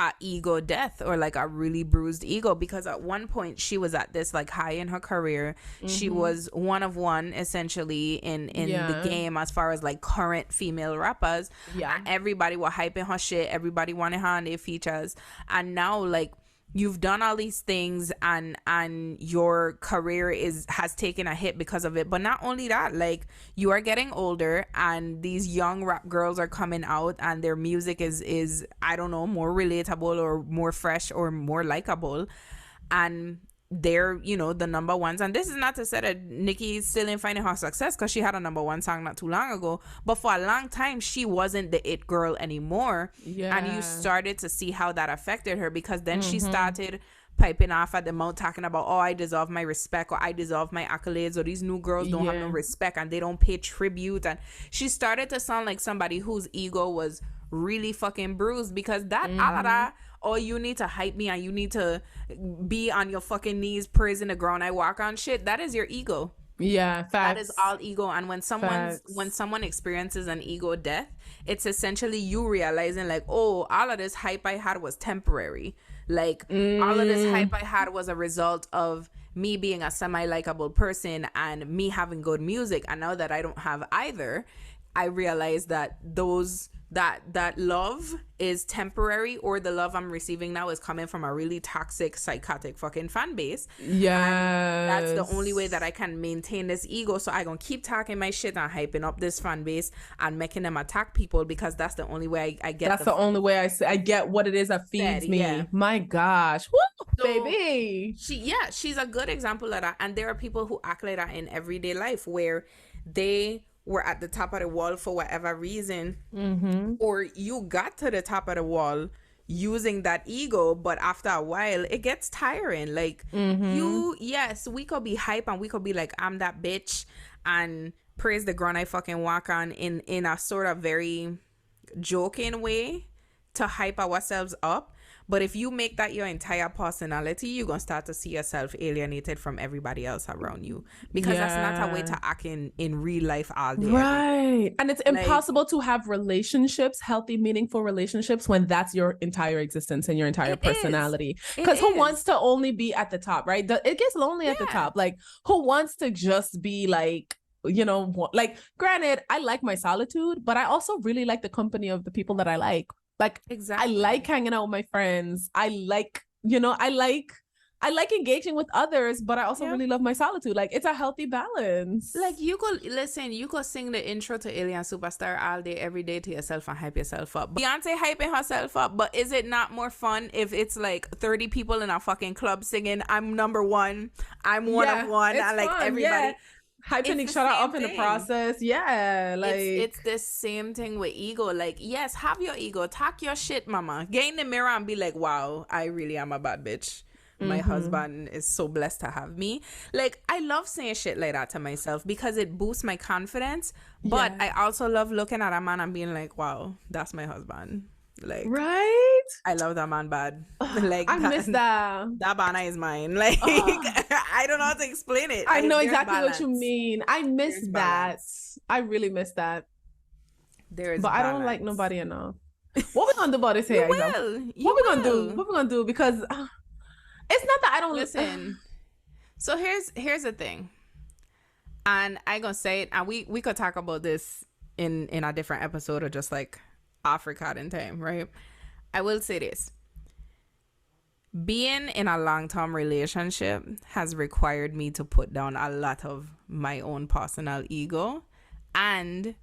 a ego death or like a really bruised ego, because at one point she was at this like high in her career. She was one of one essentially in the game as far as like current female rappers. And everybody were hyping her shit, everybody wanted her on their features, and now like you've done all these things and your career has taken a hit because of it. But not only that, like you are getting older and these young rap girls are coming out and their music is I don't know, more relatable or more fresh or more likable, and they're, you know, the number ones. And this is not to say that Nicki still ain't finding her success, because she had a number one song not too long ago, but for a long time she wasn't the it girl anymore. And you started to see how that affected her, because then she started piping off at the mouth talking about, oh, I deserve my respect, or I deserve my accolades, or these new girls don't have no respect and they don't pay tribute. And she started to sound like somebody whose ego was really fucking bruised, because that all of that, oh, you need to hype me and you need to be on your fucking knees praising the ground I walk on shit, that is your ego. Yeah, facts. That is all ego. And when someone experiences an ego death, it's essentially you realizing like, oh, all of this hype I had was temporary. Like all of this hype I had was a result of me being a semi-likable person and me having good music. And now that I don't have either, I realize that that love is temporary, or the love I'm receiving now is coming from a really toxic, psychotic fucking fan base. Yeah, that's the only way that I can maintain this ego. So I gonna keep talking my shit and hyping up this fan base and making them attack people, because that's the only way I get. That's the only way I get what it is that feeds me. Yeah. My gosh, woo, so, baby. She's a good example of that. And there are people who act like that in everyday life, where they were at the top of the wall for whatever reason, or you got to the top of the wall using that ego, but after a while it gets tiring. Like we could be hype and we could be like, I'm that bitch, and praise the ground I fucking walk on in a sort of very joking way to hype ourselves up. But if you make that your entire personality, you're going to start to see yourself alienated from everybody else around you, because that's not a way to act in real life all day. Right. And it's impossible to have relationships, healthy, meaningful relationships, when that's your entire existence and your entire personality. Because who wants to only be at the top, right? It gets lonely at the top. Like, who wants to just be like, you know, like, granted, I like my solitude, but I also really like the company of the people that I like. Like, exactly. I like hanging out with my friends. I like, you know, I like engaging with others, but I also really love my solitude. Like, it's a healthy balance. Like, you could sing the intro to Alien Superstar all day, every day to yourself and hype yourself up. Beyonce hyping herself up, but is it not more fun if it's like 30 people in a fucking club singing, I'm number one, I'm one of one, and like fun, everybody... hyping each other up in the process. Like it's the same thing with ego. Like, yes, have your ego, talk your shit, mama, get in the mirror and be like, wow, I really am a bad bitch. My husband is so blessed to have me. Like, I love saying shit like that to myself because it boosts my confidence, but I also love looking at a man and being like, wow, that's my husband. Like, right, I love that man bad. Like, I miss that bana is mine. Like, I don't know how to explain it. I know exactly what you mean. I miss that. I really miss that. But balance. I don't like nobody enough. What we gonna do about this here? What we gonna do? What we gonna do? Because it's not that I don't listen. So here's the thing, and I gonna say it, and we could talk about this in a different episode, or just like off recording time, right? I will say this: being in a long-term relationship has required me to put down a lot of my own personal ego, and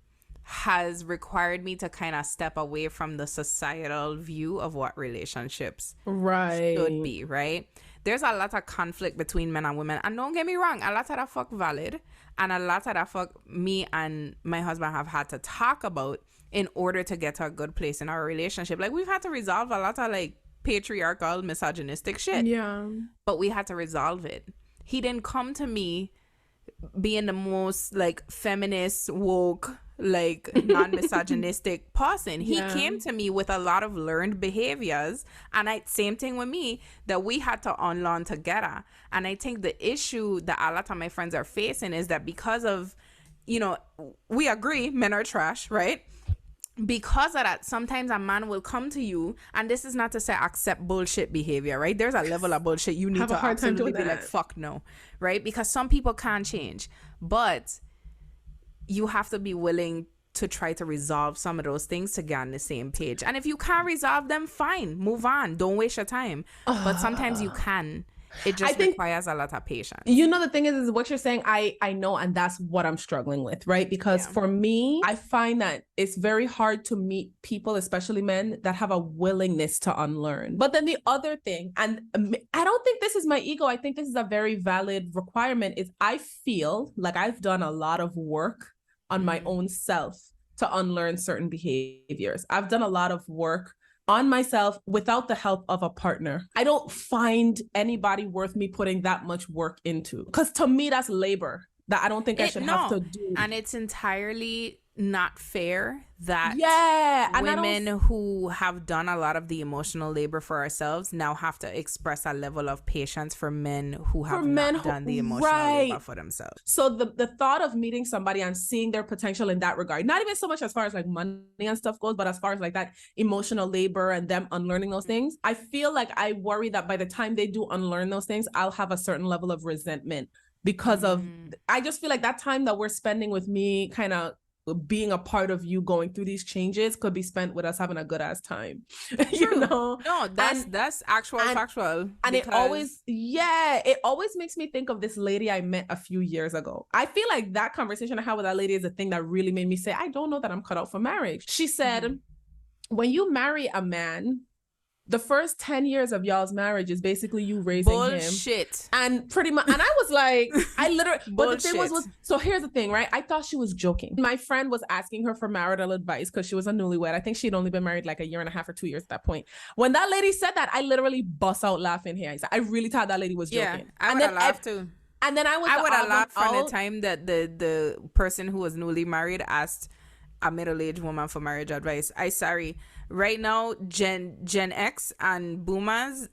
has required me to kind of step away from the societal view of what relationships should be, right? There's a lot of conflict between men and women, and don't get me wrong, a lot of that fuck valid, and a lot of that fuck me and my husband have had to talk about in order to get to a good place in our relationship. Like, we've had to resolve a lot of like patriarchal, misogynistic shit. Yeah. But we had to resolve it. He didn't come to me being the most like feminist, woke, like non-misogynistic person. He came to me with a lot of learned behaviors, and same thing with me, that we had to unlearn together. And I think the issue that a lot of my friends are facing is that because of, you know, we agree men are trash, right? because of that, sometimes a man will come to you, and this is not to say accept bullshit behavior, right? There's a level of bullshit you need Have a to hard time absolutely doing be like, that. fuck no, right? Because some people can't change, but you have to be willing to try to resolve some of those things to get on the same page. And if you can't resolve them, fine, move on. Don't waste your time. But sometimes you can. It just think- requires a lot of patience. You know, the thing is what you're saying, I know, and that's what I'm struggling with, right? Because Yeah. for me, I find that it's very hard to meet people, especially men, that have a willingness to unlearn. But then the other thing, and I don't think this is my ego, I think this is a very valid requirement, is I feel like I've done a lot of work on my own self to unlearn certain behaviors. I've done a lot of work on myself without the help of a partner. I don't find anybody worth me putting that much work into, because to me that's labor that I don't think I should have to do. And it's entirely not fair that and women who have done a lot of the emotional labor for ourselves now have to express a level of patience for men who have not done the emotional labor for themselves. So the thought of meeting somebody and seeing their potential in that regard, not even so much as far as like money and stuff goes, but as far as like that emotional labor and them unlearning those things, I feel like I worry that by the time they do unlearn those things, I'll have a certain level of resentment because of, I just feel like that time that we're spending with me kind of being a part of you going through these changes could be spent with us having a good ass time. You know? No, that's actual factual. And it always makes me think of this lady I met a few years ago. I feel like that conversation I had with that lady is a thing that really made me say, I don't know that I'm cut out for marriage. She said, when you marry a man, the first 10 years of y'all's marriage is basically you raising him. And pretty much, and I was like, I literally, but the thing was, so here's the thing, right? I thought she was joking. My friend was asking her for marital advice because she was a newlywed. I think she'd only been married like a year and a half or 2 years at that point. When that lady said that, I literally bust out laughing here. I really thought that lady was joking. I would have laughed too. And then I would have laughed from the time that the person who was newly married asked a middle-aged woman for marriage advice. Right now, Gen X and boomers,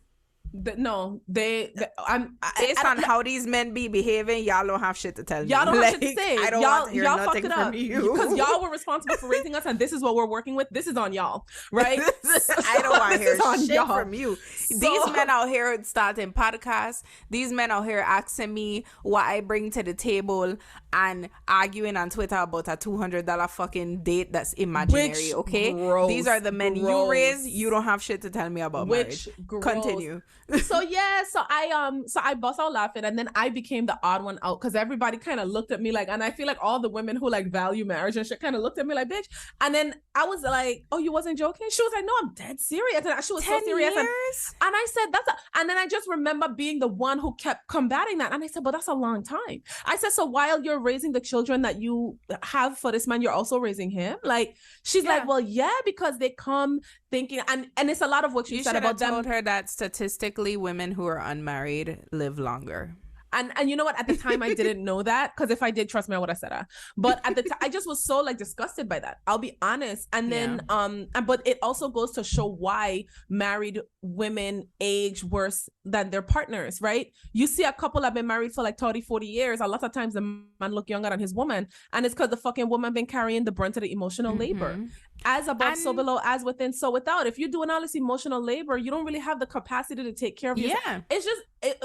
based on how these men be behaving, y'all don't have shit to tell me. Y'all don't have shit to say. I don't want to hear y'all nothing from you. Because y'all were responsible for raising us, and this is what we're working with. This is on y'all, right? I don't want to hear shit from you. So, these men out here starting podcasts. These men out here asking me what I bring to the table and arguing on Twitter about a $200 fucking date that's imaginary, okay? These are the men you raise. You don't have shit to tell me about marriage. Continue. So I bust out laughing, and then I became the odd one out because everybody kind of looked at me like, and I feel like all the women who like value marriage and shit kind of looked at me like, bitch. And then I was like, oh, you wasn't joking? She was like, no, I'm dead serious. And she was so serious. And I said, and then I just remember being the one who kept combating that. And I said, but that's a long time. I said, so while you're raising the children that you have for this man, you're also raising him? Like, she's like, well, yeah, because they come thinking, and it's a lot of what you said about them. Told her that statistically women who are unmarried live longer. And you know what? At the time, I didn't know that, because if I did, trust me, I would have said that. But at the time, I just was so like disgusted by that. I'll be honest. And then, but it also goes to show why married women age worse than their partners, right? You see a couple have been married for like 30, 40 years. A lot of times the man look younger than his woman. And it's because the fucking woman been carrying the brunt of the emotional labor. As above, so below, as within, so without. If you're doing all this emotional labor, you don't really have the capacity to take care of yourself. Yeah. It's just, it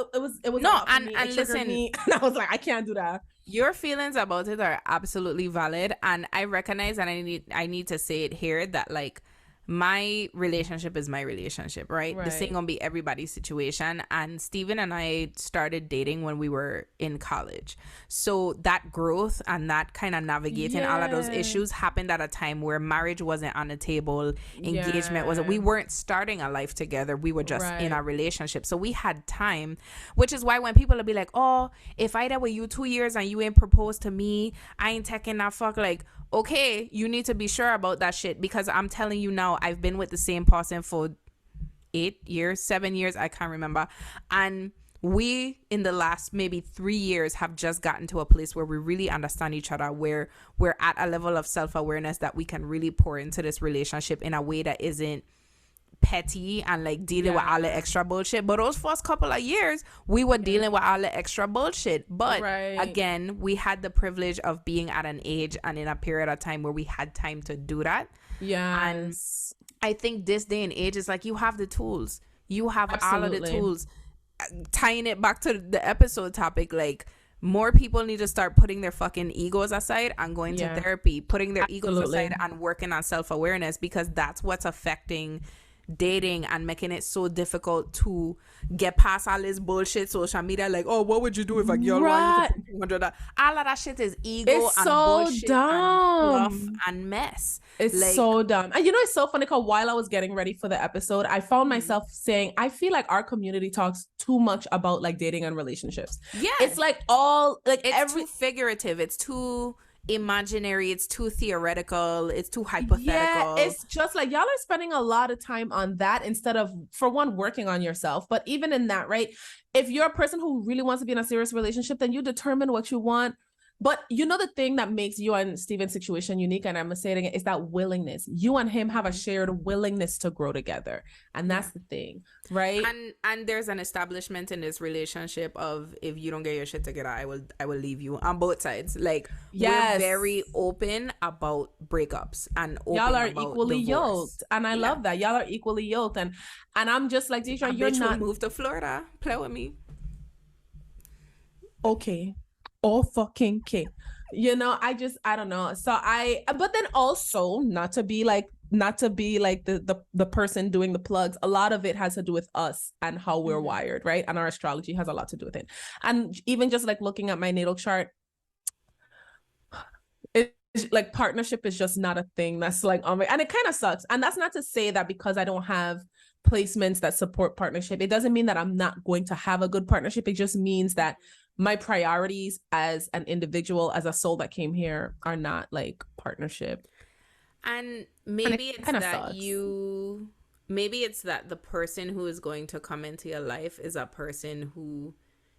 was no, and listen, me. And I was like, I can't do that. Your feelings about it are absolutely valid, and I recognize, and I need to say it here, that like my relationship is my relationship, right? This ain't gonna be everybody's situation. And Steven and I started dating when we were in college, so that growth and that kind of navigating all of those issues happened at a time where marriage wasn't on the table, engagement wasn't, we weren't starting a life together, we were just in a relationship, so we had time. Which is why when people will be like, oh, if I did with you 2 years and you ain't proposed to me, I ain't taking that fuck, like, okay, you need to be sure about that shit, because I'm telling you now, I've been with the same person for 8 years, 7 years, I can't remember, and we in the last maybe 3 years have just gotten to a place where we really understand each other, where we're at a level of self-awareness that we can really pour into this relationship in a way that isn't petty and like dealing with all the extra bullshit. But those first couple of years, we were dealing with all the extra bullshit. But again, we had the privilege of being at an age and in a period of time where we had time to do that. Yeah. And I think this day and age is like, you have the tools. You have all of the tools. Tying it back to the episode topic, like, more people need to start putting their fucking egos aside and going to therapy, putting their egos aside and working on self-awareness, because that's what's affecting dating and making it so difficult to get past all this bullshit social media, like, oh, what would you do if a girl wanted to put 200? All of that shit is ego and bullshit and fluff and mess. It's like, so dumb. And you know, it's so funny because while I was getting ready for the episode, I found myself saying, I feel like our community talks too much about like dating and relationships. Yeah, it's like all like it's too figurative, it's too imaginary, it's too theoretical, it's too hypothetical. Yeah, it's just like y'all are spending a lot of time on that instead of, for one, working on yourself. But even in that, right, if you're a person who really wants to be in a serious relationship, then you determine what you want. But you know, the thing that makes you and Steven's situation unique, and I'm saying it, is that willingness. You and him have a shared willingness to grow together, and that's the thing, right? And there's an establishment in this relationship of, if you don't get your shit together, I will leave you, on both sides. Like, we're very open about breakups, and open y'all are about equally divorce. Yoked, and I love that y'all are equally yoked, and I'm just like, Deidre, you're not move to Florida, play with me. Okay. Oh fucking K. You know, I don't know. So but then also not to be like the person doing the plugs. A lot of it has to do with us and how we're wired, right? And our astrology has a lot to do with it. And even just like looking at my natal chart, it's like partnership is just not a thing that's like on my, and it kind of sucks. And that's not to say that because I don't have placements that support partnership, it doesn't mean that I'm not going to have a good partnership. It just means that my priorities as an individual, as a soul that came here, are not like partnership. And maybe it's that maybe it's that the person who is going to come into your life is a person who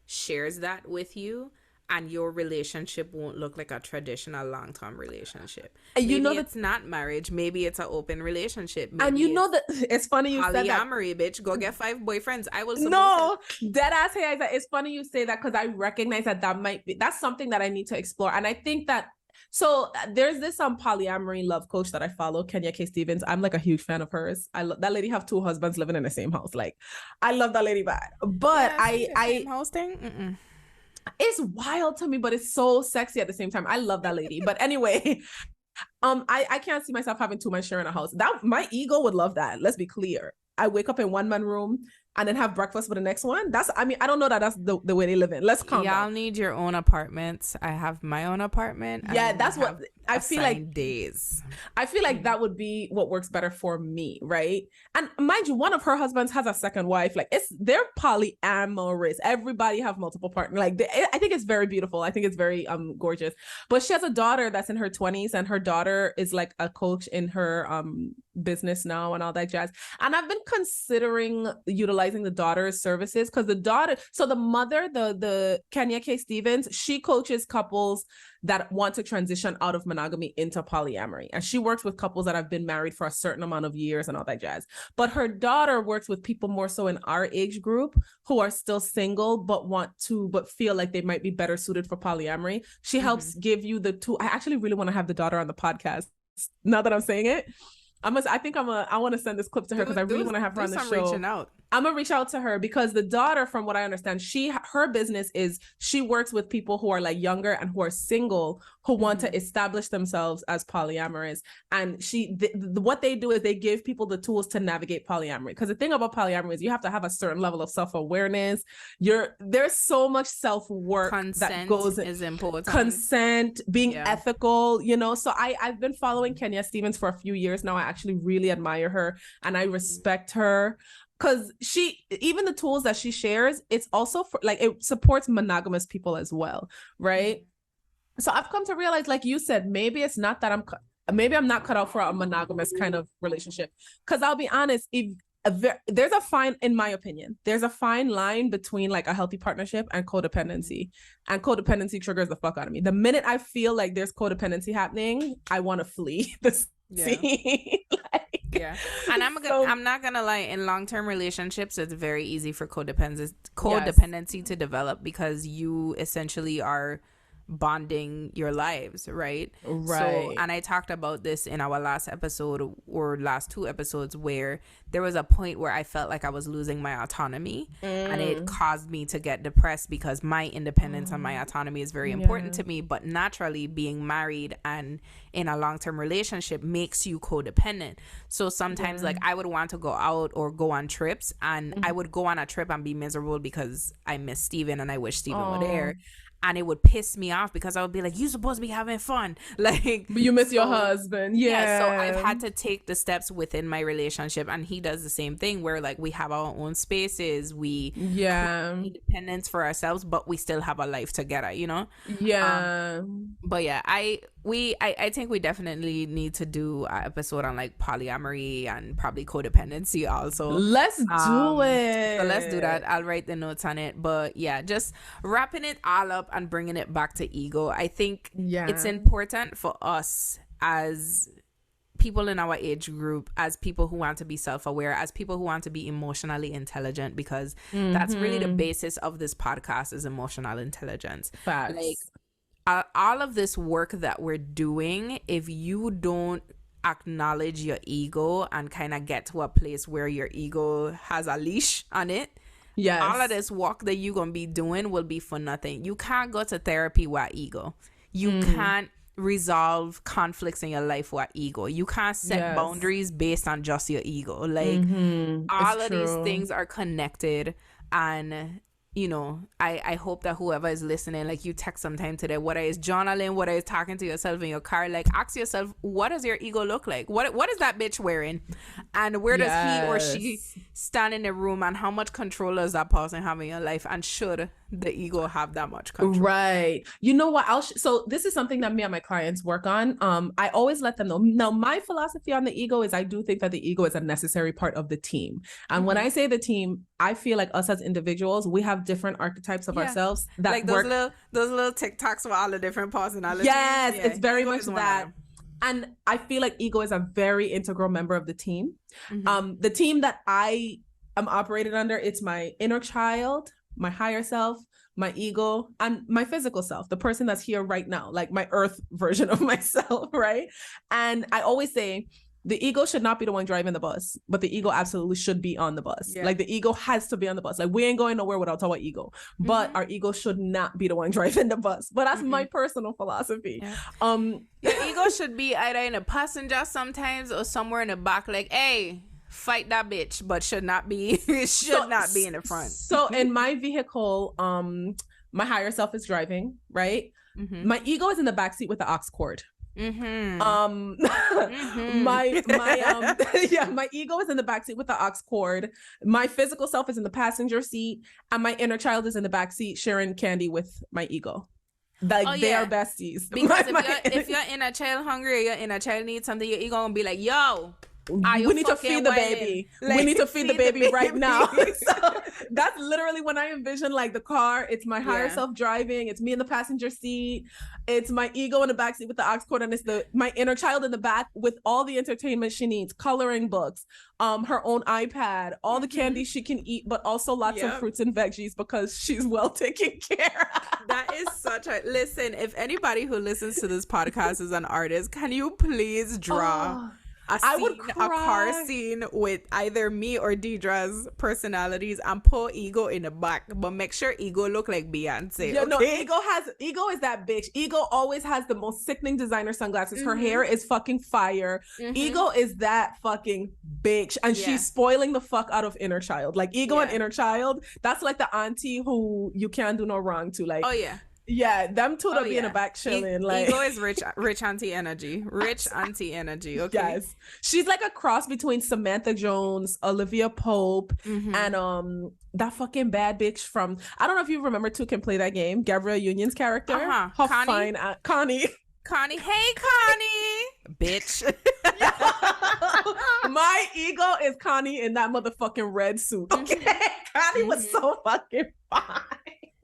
shares that with you, and your relationship won't look like a traditional long-term relationship. And maybe you know it's not marriage. Maybe it's an open relationship. Maybe and you know that it's funny you said that. Polyamory, bitch. Go get 5 boyfriends. I will. No, dead ass. Hey, it's funny you say that, because I recognize that might be, that's something that I need to explore. And I think that, so there's this polyamory love coach that I follow, Kenya K. Stevens. I'm like a huge fan of hers. I love that lady. Have 2 husbands living in the same house. Like, I love that lady bad. But I hosting. It's wild to me, but it's so sexy at the same time. I love that lady. But anyway, I can't see myself having 2 men sharing a house. That my ego would love that. Let's be clear. I wake up in one man room and then have breakfast with the next one. I don't know that that's the way they live in. Let's calm down. Y'all need your own apartments. I have my own apartment. Yeah, that's what I feel like. Days. I feel like that would be what works better for me, right? And mind you, one of her husbands has a second wife. Like, they're polyamorous. Everybody have multiple partners. Like, I think it's very beautiful. I think it's very gorgeous. But she has a daughter that's in her 20s, and her daughter is like a coach in her business now and all that jazz. And I've been considering utilizing the daughter's services, because the daughter, so the mother, the Kenya K. Stevens, she coaches couples that want to transition out of monogamy into polyamory, and she works with couples that have been married for a certain amount of years and all that jazz. But her daughter works with people more so in our age group who are still single but feel like they might be better suited for polyamory. She helps give you the tool. I actually really want to have the daughter on the podcast now that I'm saying it. I want to send this clip to her, because I really want to have her on the show. Reaching out. I'm gonna reach out to her, because the daughter, from what I understand, her business is she works with people who are like younger and who are single, who want to establish themselves as polyamorous. And what they do is they give people the tools to navigate polyamory. Because the thing about polyamory is you have to have a certain level of self-awareness. There's so much self-work that goes is important. Consent, being ethical, you know. So I've been following Kenya Stevens for a few years now. I actually really admire her and I respect her. Because even the tools that she shares, it's also for, like, it supports monogamous people as well, right? So I've come to realize, like you said, maybe it's not that I'm not cut out for a monogamous kind of relationship. Because I'll be honest, there's a fine, in my opinion, there's a fine line between like a healthy partnership and codependency. And codependency triggers the fuck out of me. The minute I feel like there's codependency happening, I want to flee the scene. Like, Yeah. And I'm not gonna lie, in long-term relationships it's very easy for codependency to develop, because you essentially are bonding your lives, right? So, and I talked about this in our last episode, or last two episodes, where there was a point where I felt like I was losing my autonomy, and it caused me to get depressed, because my independence and my autonomy is very important to me. But naturally, being married and in a long-term relationship makes you codependent. So sometimes like I would want to go out or go on trips, and I would go on a trip and be miserable because I miss Steven and I wish Steven were there. And it would piss me off, because I would be like, you're supposed to be having fun. Like, but you miss your husband. Yeah. So I've had to take the steps within my relationship, and he does the same thing, where like we have our own spaces. We independence for ourselves, but we still have a life together, you know? Yeah. But yeah, I think we definitely need to do an episode on like polyamory and probably codependency also. Let's do it. So let's do that. I'll write the notes on it. But yeah, just wrapping it all up and bringing it back to ego. I think it's important for us as people in our age group, as people who want to be self-aware, as people who want to be emotionally intelligent, because that's really the basis of this podcast, is emotional intelligence. Facts. Like, all of this work that we're doing, if you don't acknowledge your ego and kind of get to a place where your ego has a leash on it, all of this work that you're gonna be doing will be for nothing. You can't go to therapy with ego. You can't resolve conflicts in your life with ego. You can't set boundaries based on just your ego. Like, all of these things are connected. And you know, I hope that whoever is listening, like, you text sometime today, whether it's journaling, whether it's talking to yourself in your car, like, ask yourself, what does your ego look like? What is that bitch wearing? And where does he or she stand in the room? And how much control does that person have in your life? And should the ego have that much control? Right. You know what? So this is something that me and my clients work on. I always let them know. Now, my philosophy on the ego is I do think that the ego is a necessary part of the team. And when I say the team, I feel like us as individuals, we have different archetypes of ourselves that like those little TikToks with all the different personalities. Yes, it's very much that. And I feel like ego is a very integral member of the team. The team that I am operated under, it's my inner child, my higher self, my ego, and my physical self, the person that's here right now, like my earth version of myself, right? And I always say, the ego should not be the one driving the bus, but the ego absolutely should be on the bus. Like, the ego has to be on the bus. Like, we ain't going nowhere without our ego, but our ego should not be the one driving the bus. But that's my personal philosophy. Your ego should be either in a passenger sometimes or somewhere in the back, like, hey, fight that bitch, but should not be not be in the front. So in my vehicle, my higher self is driving, right? My ego is in the backseat with the aux cord. My ego is in the backseat with the aux cord. My physical self is in the passenger seat, and my inner child is in the backseat sharing candy with my ego. Like, they are besties. Because if your inner child hungry or your inner child needs something, your ego gonna be like, yo, we need to feed the baby. Like, we need to feed the baby right now. So that's literally when I envision, like, the car. It's my higher self driving. It's me in the passenger seat. It's my ego in the backseat with the aux cord, and it's my inner child in the back with all the entertainment she needs, coloring books, her own iPad, all the candy she can eat, but also lots of fruits and veggies because she's well taken care of. That is such a listen. If anybody who listens to this podcast is an artist, can you please draw? A car scene with either me or Deidre's personalities and put ego in the back, but make sure ego look like Beyonce. Yeah, no, ego is that bitch. Ego always has the most sickening designer sunglasses. Her hair is fucking fire. Ego is that fucking bitch, and she's spoiling the fuck out of inner child. Like, ego and inner child, that's like the auntie who you can't do no wrong to. Like, yeah, them two to be in the back chilling. Like, ego is rich auntie energy. Rich auntie energy. Okay. Yes. She's like a cross between Samantha Jones, Olivia Pope, and that fucking bad bitch from, I don't know if you remember Two Can Play That Game, Gabrielle Union's character. Connie. Connie. Hey, Connie. Bitch. My ego is Connie in that motherfucking red suit. Okay. Connie was so fucking fine.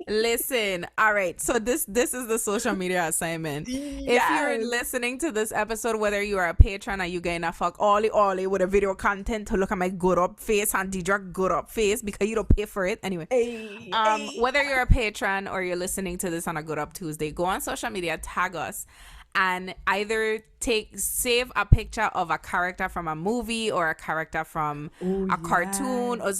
Listen, all right. So this is the social media assignment. If you're listening to this episode, whether you are a patron or you getting a fuck all with a video content to look at my good up face and Deidre good up face because you don't pay for it anyway. Whether you're a patron or you're listening to this on a Good Up Tuesday, go on social media, tag us, and either save a picture of a character from a movie or a character from a cartoon, or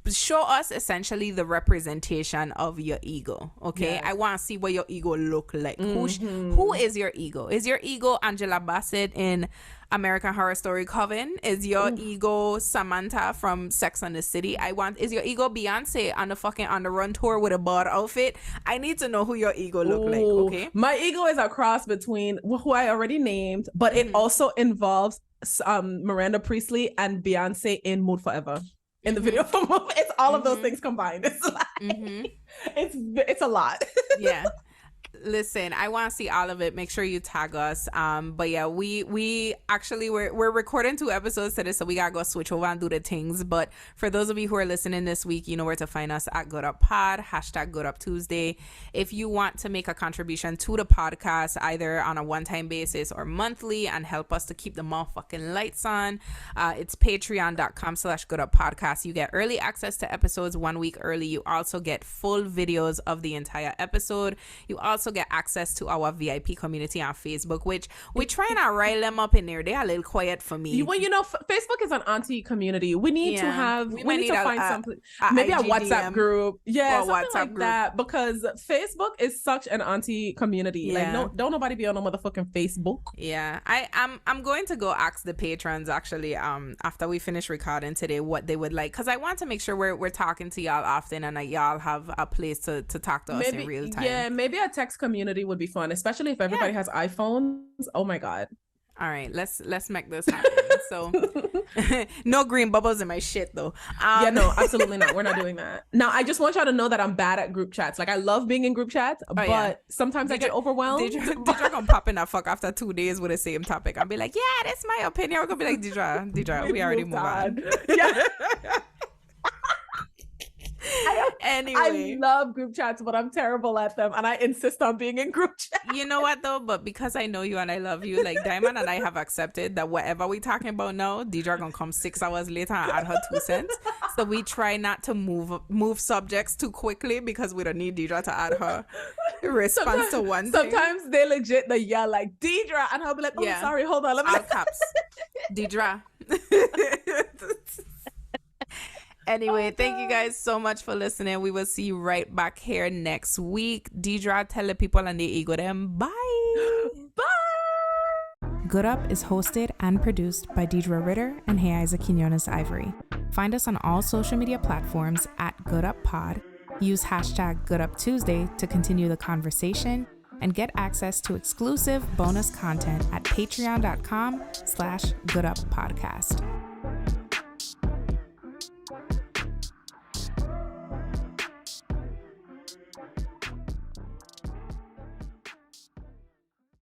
show us essentially the representation of your ego. Okay, I want to see what your ego look like. Who is your ego? Is your ego Angela Bassett in American Horror Story Coven? Is your ego Samantha from Sex and the City? Is your ego Beyonce on the run tour with a bald outfit? I need to know who your ego look like. Okay, my ego is a cross between who I already named, but it also involves Miranda Priestley and Beyonce in Mood Forever. In the video for Mood, it's all of those things combined. It's like it's a lot. Yeah. Listen, I want to see all of it. Make sure you tag us. But yeah, we actually we're recording 2 episodes today, so we gotta go switch over and do the things. But for those of you who are listening this week, you know where to find us at Good Up Pod, #GoodUpTuesday. If you want to make a contribution to the podcast, either on a one-time basis or monthly, and help us to keep the motherfucking lights on, it's patreon.com/GoodUpPodcast. You get early access to episodes 1 week early. You also get full videos of the entire episode. You also get access to our VIP community on Facebook, which we're trying to rile them up in there. They're a little quiet for me. Well, Facebook is an auntie community. We need to have, we need to find something, maybe a WhatsApp group. Yeah, something WhatsApp like group. That, because Facebook is such an auntie community. Yeah. Like, don't nobody be on no motherfucking Facebook. Yeah, I'm going to go ask the patrons actually after we finish recording today what they would like, because I want to make sure we're talking to y'all often and that y'all have a place to talk to us in real time. Yeah, maybe a text community would be fun, especially if everybody has iPhones. Oh my god. All right, let's make this happen. So no green bubbles in my shit though. Yeah, no, absolutely not. We're not doing that. Now, I just want y'all to know that I'm bad at group chats. Like, I love being in group chats, but sometimes I get overwhelmed. Deidre gonna pop in that fuck after 2 days with the same topic. I'll be like, yeah, that's my opinion. We're gonna be like, Deidre, we already moved on. Yeah. Anyway, I love group chats, but I'm terrible at them, and I insist on being in group chats. You know what though? But because I know you and I love you, like Diamond and I have accepted that whatever we talking about now, Deidre gonna come 6 hours later and add her 2 cents. So we try not to move subjects too quickly because we don't need Deidre to add her response to one thing. Sometimes they legit yell like Deidre, and I'll be like, oh, sorry, hold on, let me. All caps, Deidre. Anyway, thank you guys so much for listening. We will see you right back here next week. Deidre, tell the people and the ego them bye. Bye. Good Up is hosted and produced by Deidre Ritter and Hey Isaac Quinones Ivory. Find us on all social media platforms at Good Up Pod. Use #GoodUpTuesday to continue the conversation and get access to exclusive bonus content at patreon.com/GoodUpPodcast.